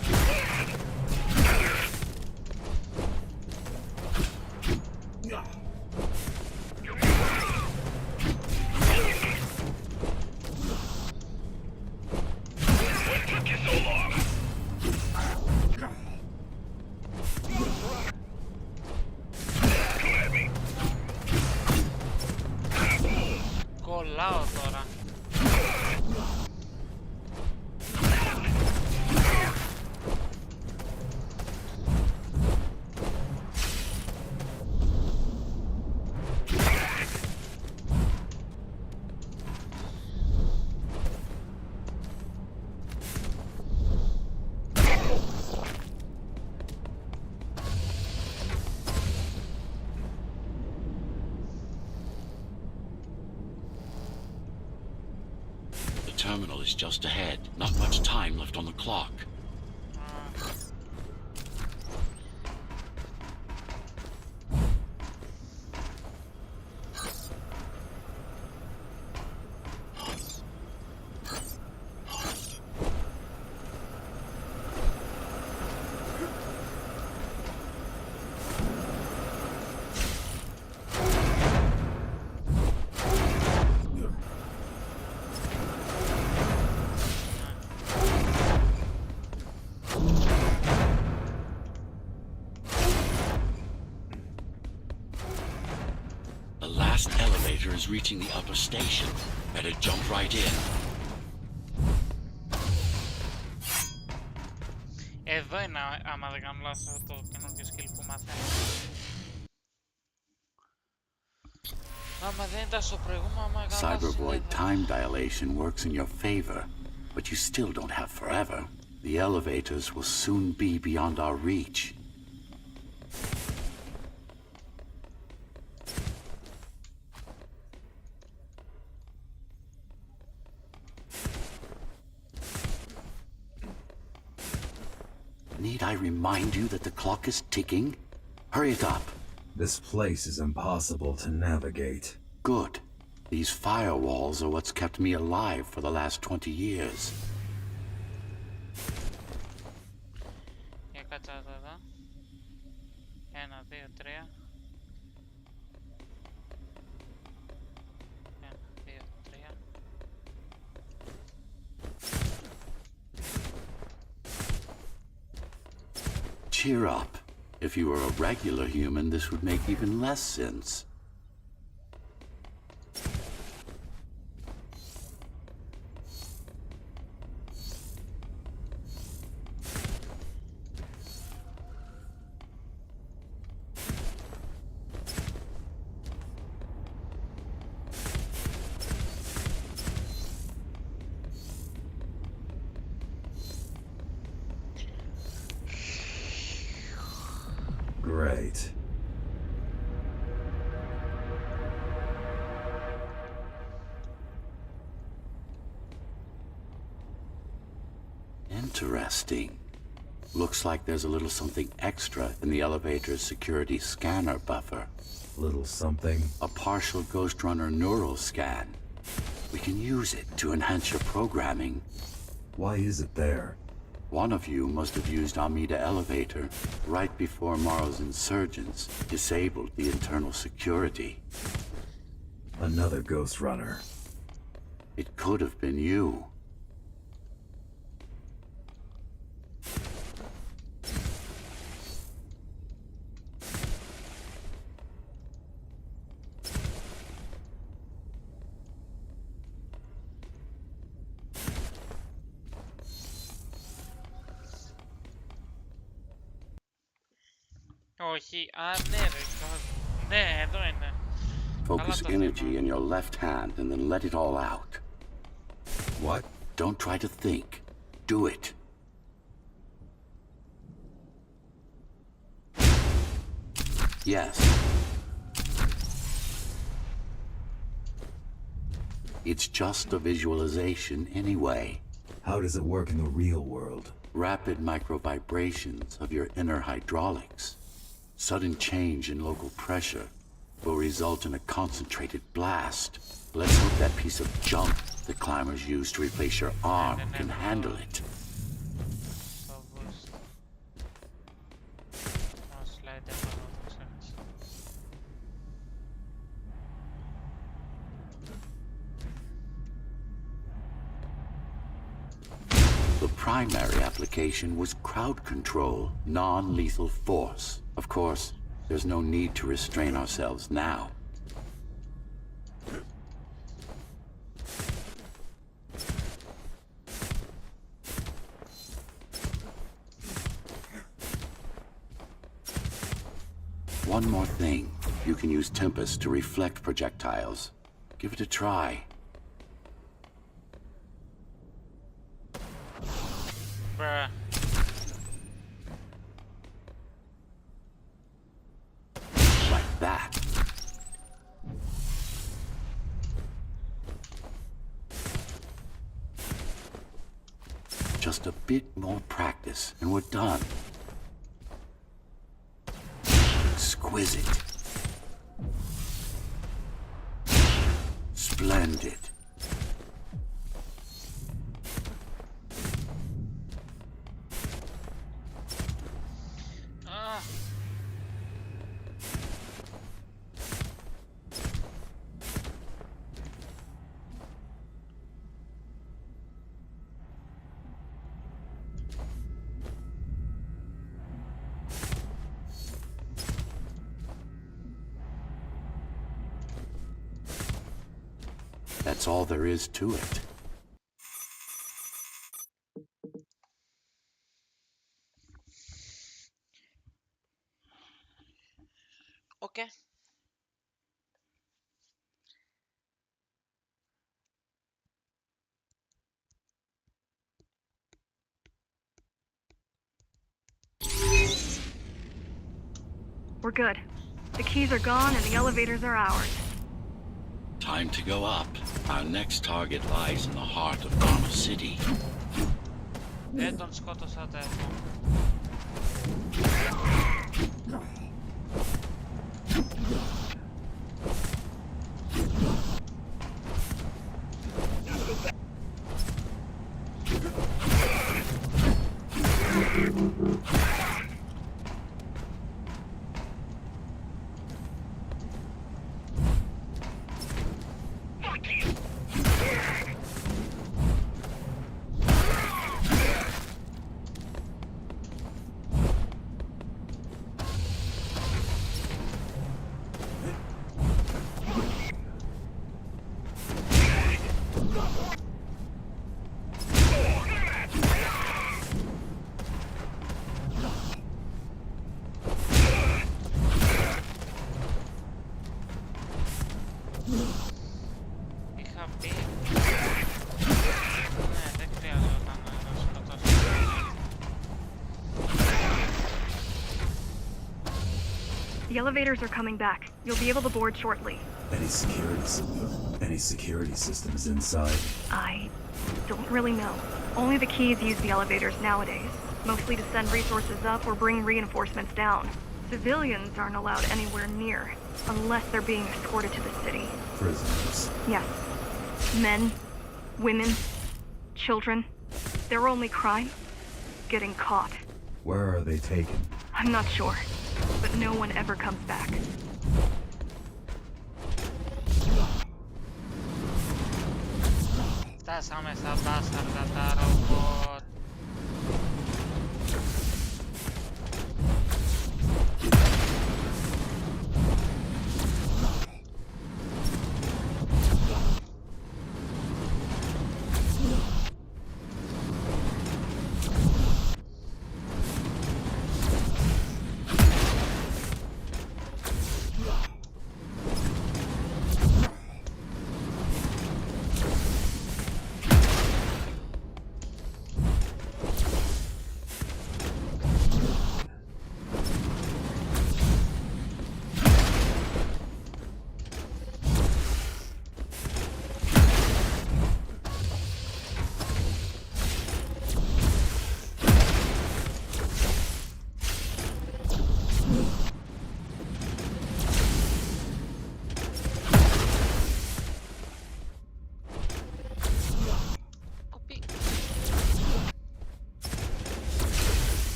Κολλάω τώρα. The terminal is just ahead. Not much time left on the clock. The last elevator is reaching the upper station. Better jump right in. Εδώ είναι, άμα δεν κάνω λάθος, το καινούργιο skill που μαθαίνω. Άμα δεν ήταν στο προηγούμενο, άμα κάνω λάθος. Cybervoid time dilation works in your favor, but you still don't have forever. The elevators will soon be beyond our reach. Need I remind you that the clock is ticking? Hurry it up. This place is impossible to navigate. Good. These firewalls are what's kept me alive for the last 20 years. Για κάτσα εδώ. 1, 2, 3. 1, 2, 3. Cheer up. If you were a regular human, this would make even less sense. Great. Interesting. Looks like there's a little something extra in the elevator's security scanner buffer. Little something? A partial ghostrunner neural scan. We can use it to enhance your programming. Why is it there? One of you must have used Amida Elevator right before Morrow's insurgents disabled the internal security. Another ghostrunner. It could have been you. Όχι, α, ναι ρε, ναι, εδώ είναι. Focus energy in your left hand and then let it all out. What? Don't try to think. Do it. Yes. It's just a visualization anyway. How does it work in the real world? Rapid microvibrations of your inner hydraulics. Sudden change in local pressure will result in a concentrated blast. Let's hope that piece of junk the climbers use to replace your arm can handle it. primary application was crowd control, non-lethal force. Of course, there's no need to restrain ourselves now. One more thing. You can use Tempest to reflect projectiles. Give it a try. Bruh. Like that. Just a bit more practice, and we're done. Exquisite. Splendid. That's all there is to it. Okay. We're good. The keys are gone and the elevators are ours. Time to go up. Our next target lies in the heart of Dharma City. Δεν τον σκότωσατε εδώ. Είχα πει. Ναι, δεν χρειαζόταν να σκοτώσω. The elevators are coming back. You'll be able to board shortly. Any security systems inside? I don't really know. Only the keys use the elevators nowadays, mostly to send resources up or bring reinforcements down. Civilians aren't allowed anywhere near, unless they're being escorted to the city. Prisoners. Yes. Men, women, children. Their only crime? Getting caught. Where are they taken? I'm not sure, but no one ever comes back. Φτάσαμε στα μπάσταρδα τα ρομπότ.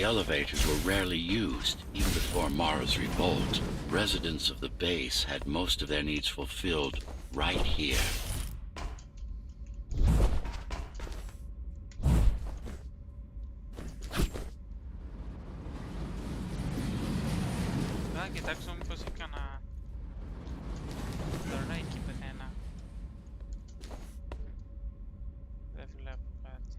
The elevators were rarely used, even before Mara's revolt. Residents of the base had most of their needs fulfilled right here. Να κοιτάξω μήπως έκανα... Τώρα εκεί πεθαίνα. Δεν βλέπω κάτι.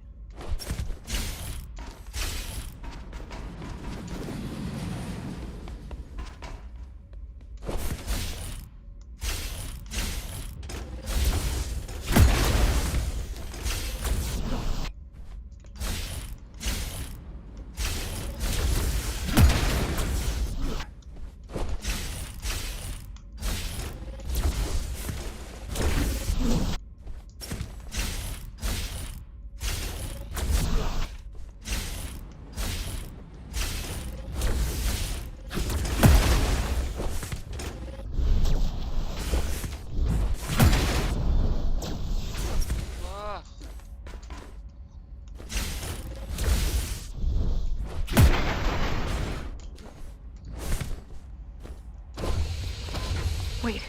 Wait,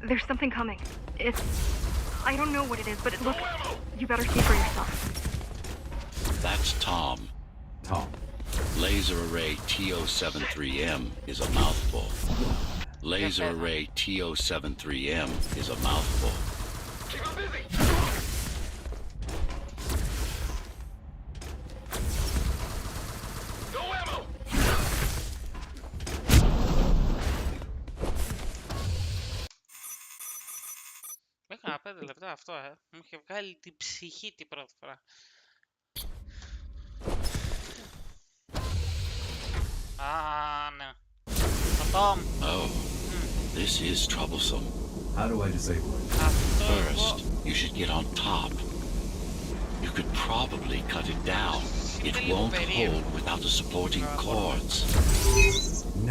there's something coming. It's... I don't know what it is, but it looks... You better see for yourself. That's Tom. Tom. Laser array TO73M is a mouthful. Laser array TO73M is a mouthful. Keep him busy! No ammo! Έκανα 5 λεπτά αυτό, Μου είχε βγάλει την ψυχή την πρώτη φορά. Α, ναι. Το Tom. Oh, this is troublesome. How do I disable it? Αυτό First, you should get on top. You could probably cut it down. It won't hold without the supporting cords.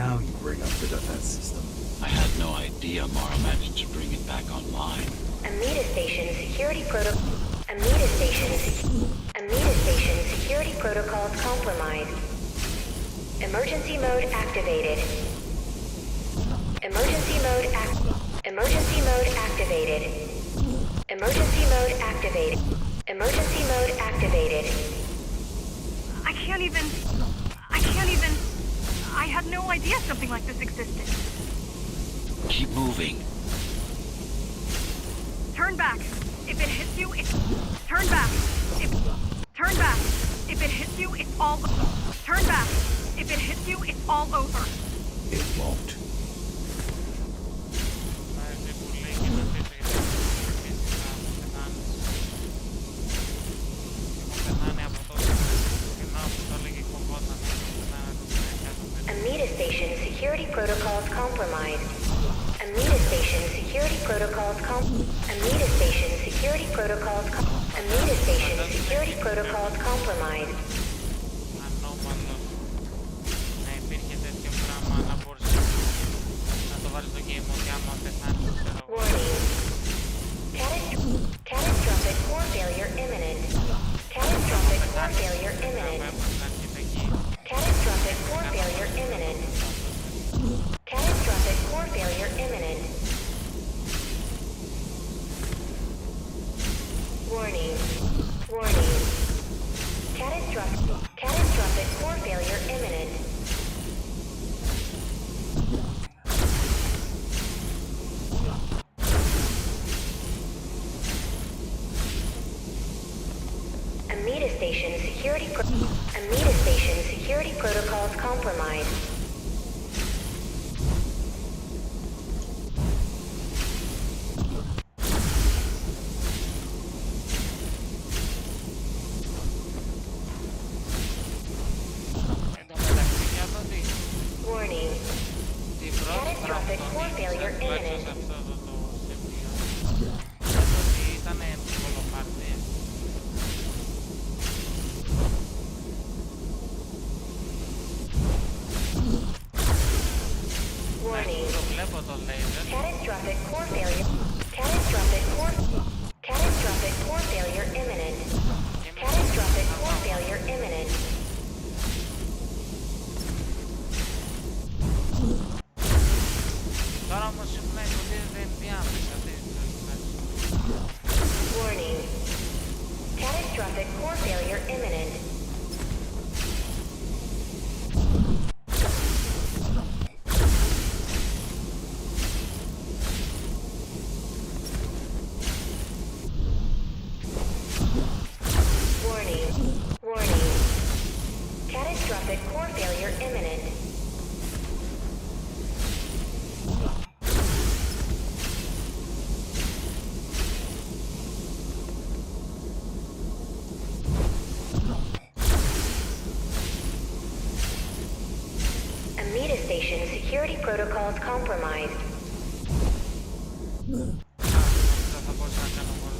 Now you bring up the defense system. I had no idea Mara managed to bring it back online. Amida Station security protocols compromised. Emergency mode activated. Emergency mode activated. Emergency mode activated. Emergency mode activated. I can't even... I had no idea something like this existed. Keep moving. Turn back. If it hits you, it's... Turn back. Turn back. If it hits you, it's all... Turn back. If it hits you, it's all over. It won't. Βάζει που λέει και να πέσει για να πεθάνεις. Έχω πεθάνει από τότε. Ενώ που το έλεγε κοβόταν. Amida Station security protocols compromised. Amida Station security protocols Amida Station security protocols Amida Station security protocols compromised. Ανώμαλο να υπήρχε τέτοιο πράγμα να μπορούσε να το βάλει στο game ότι άμα πεθάνεις ξέρω εγώ. Warning. Catastrophic core failure imminent. Catastrophic core failure imminent. Catastrophic core failure imminent. Catastrophic core failure imminent. Warning. Warning. Catastrophic core failure imminent. Amida Station security protocols compromised. Εν τω μεταξύ για το ότι Warning. την πρώτη φορά που Catastrophic core τον failure ήξερα τουλάχιστον σε imminent. αυτό το σημείο νομίζω ότι ήταν εύκολο πάρτι. Catastrophic core failure imminent. Warning. Warning. Catastrophic core failure imminent. Amida Station security protocols compromised. Αυτό θα μπορούσα να κάνω μόνο.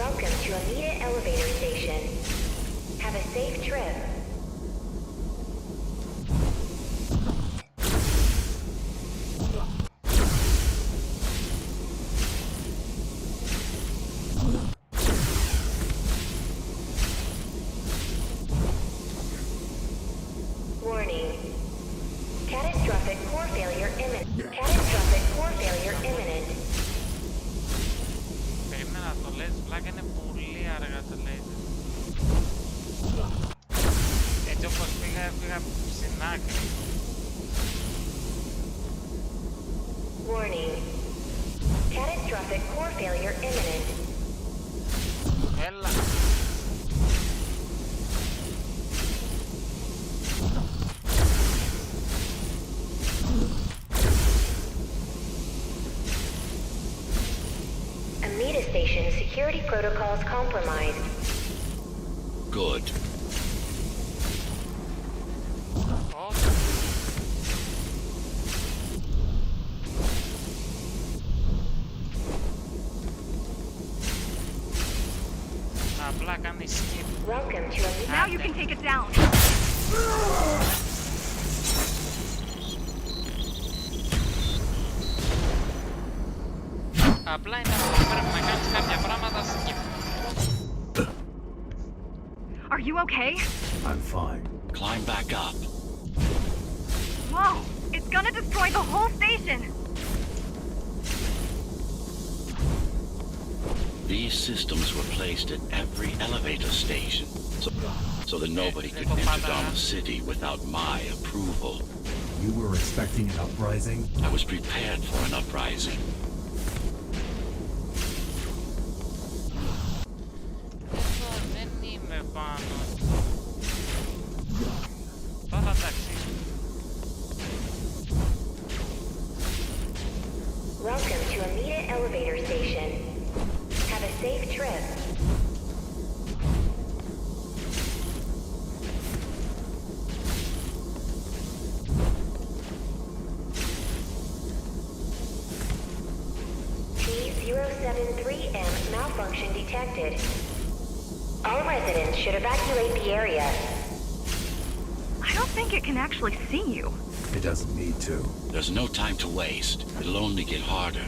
Welcome to Amida Elevator Station. Have a safe trip. Warning. Catastrophic core failure imminent. Catastrophic core failure imminent. Περίμενα το laser, πλάκα είναι πολύ αργά το laser. Έτσι όπως πήγα στην άκρη. Warning. Catastrophic core failure imminent. Έλα. Amida Station security protocols compromised. Good. Όχι. Απλά κάνει skip. Welcome to Amida. Now you can take it down. Απλά είναι αυτό που πρέπει να κάνεις κάποια πράγματα skip. Are you okay? I'm fine. Climb back up. Whoa! It's gonna destroy the whole station! These systems were placed at every elevator station, so that nobody could enter Dharma City without my approval. You were expecting an uprising? I was prepared for an uprising. Εδώ δεν είμαι πάνω. Τώρα εντάξει. Welcome to Amida Elevator Station. Have a safe trip. T073M malfunction detected. All residents should evacuate the area. I don't think it can actually see you. It doesn't need to. There's no time to waste. It'll only get harder.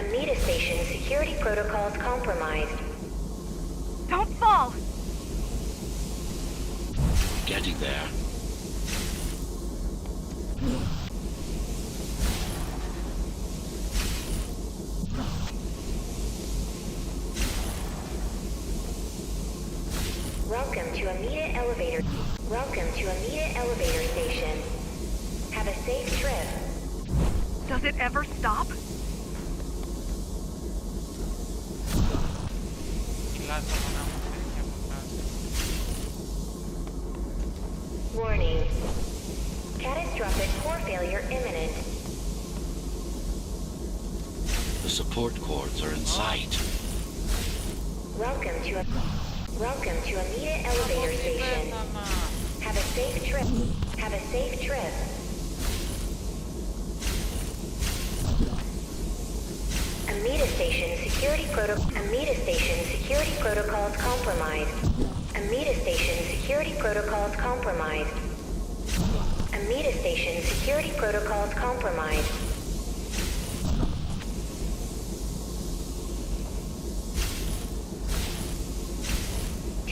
Amida Station security protocols compromised. Don't fall! Getting there. Welcome to Amida Elevator. Welcome to Amida Elevator Station. Have a safe trip. Does it ever stop? Μιλάς το μονά μου τέτοια από κάτω. Warning. Catastrophic core failure imminent. The support cords are in sight. Welcome to Amida Elevator Station. Have a safe trip. Have a safe trip. Amida Station security protocols compromised. Amida Station security protocols compromised. Amida Station security protocols compromised.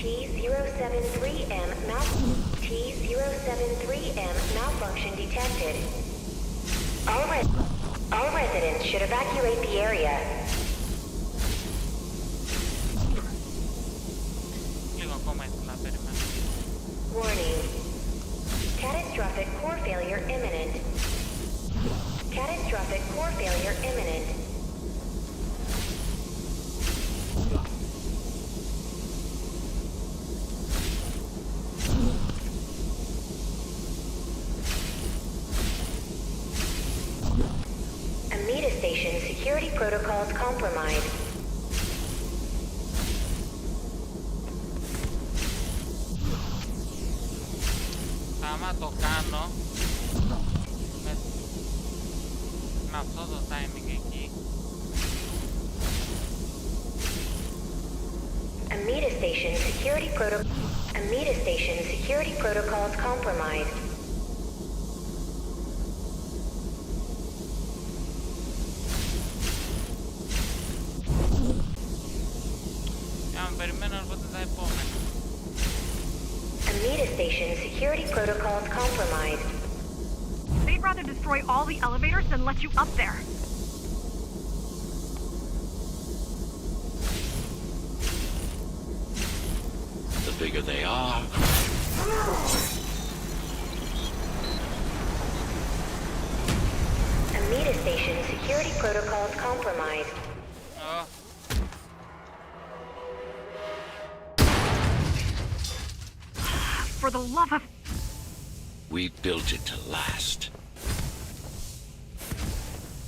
T073M malfunction detected. All residents should evacuate the area. Λίγο ακόμα ήθελα να περιμένω. Warning. Catastrophic core failure imminent. Catastrophic core failure imminent. Amida Station security protocols compromised. Άμα το κάνω με αυτό το timing εκεί. Amida Station security protocols compromised. Για να περιμένω έρχονται τα επόμενα. Amida Station security protocols compromised. They'd rather destroy all the elevators than let you up there. The bigger they are. Amida Station security protocols compromised. Oh. For the love of... We built it to last.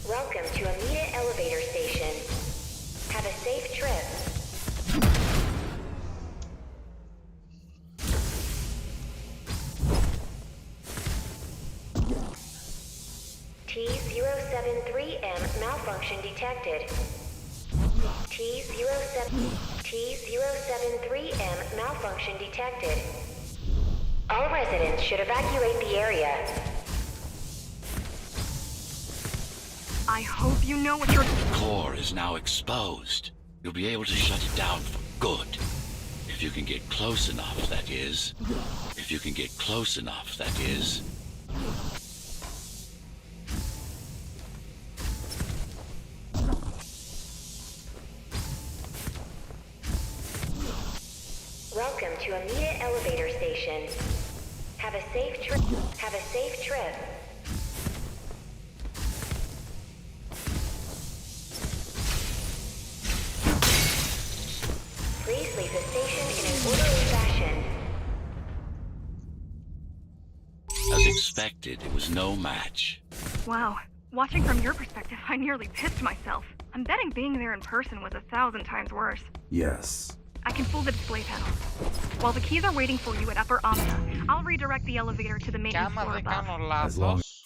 Welcome to Amida Elevator Station. Have a safe trip. T073M malfunction detected. T073M malfunction detected. All residents should evacuate the area. I hope you know what you're... The core is now exposed. You'll be able to shut it down for good. If you can get close enough, that is. If you can get close enough, that is. Welcome to Amida Elevator Station. Have a safe trip. Have a safe trip. Please leave the station in an orderly fashion. As expected, it was no match. Wow. Watching from your perspective, I nearly pissed myself. I'm betting being there in person was 1,000 times worse. Yes. I can fool the display panel. While the keys are waiting for you at Upper Amida, I'll redirect the elevator to the Και maintenance άμα floor δεν above. κάνω As long λάθος,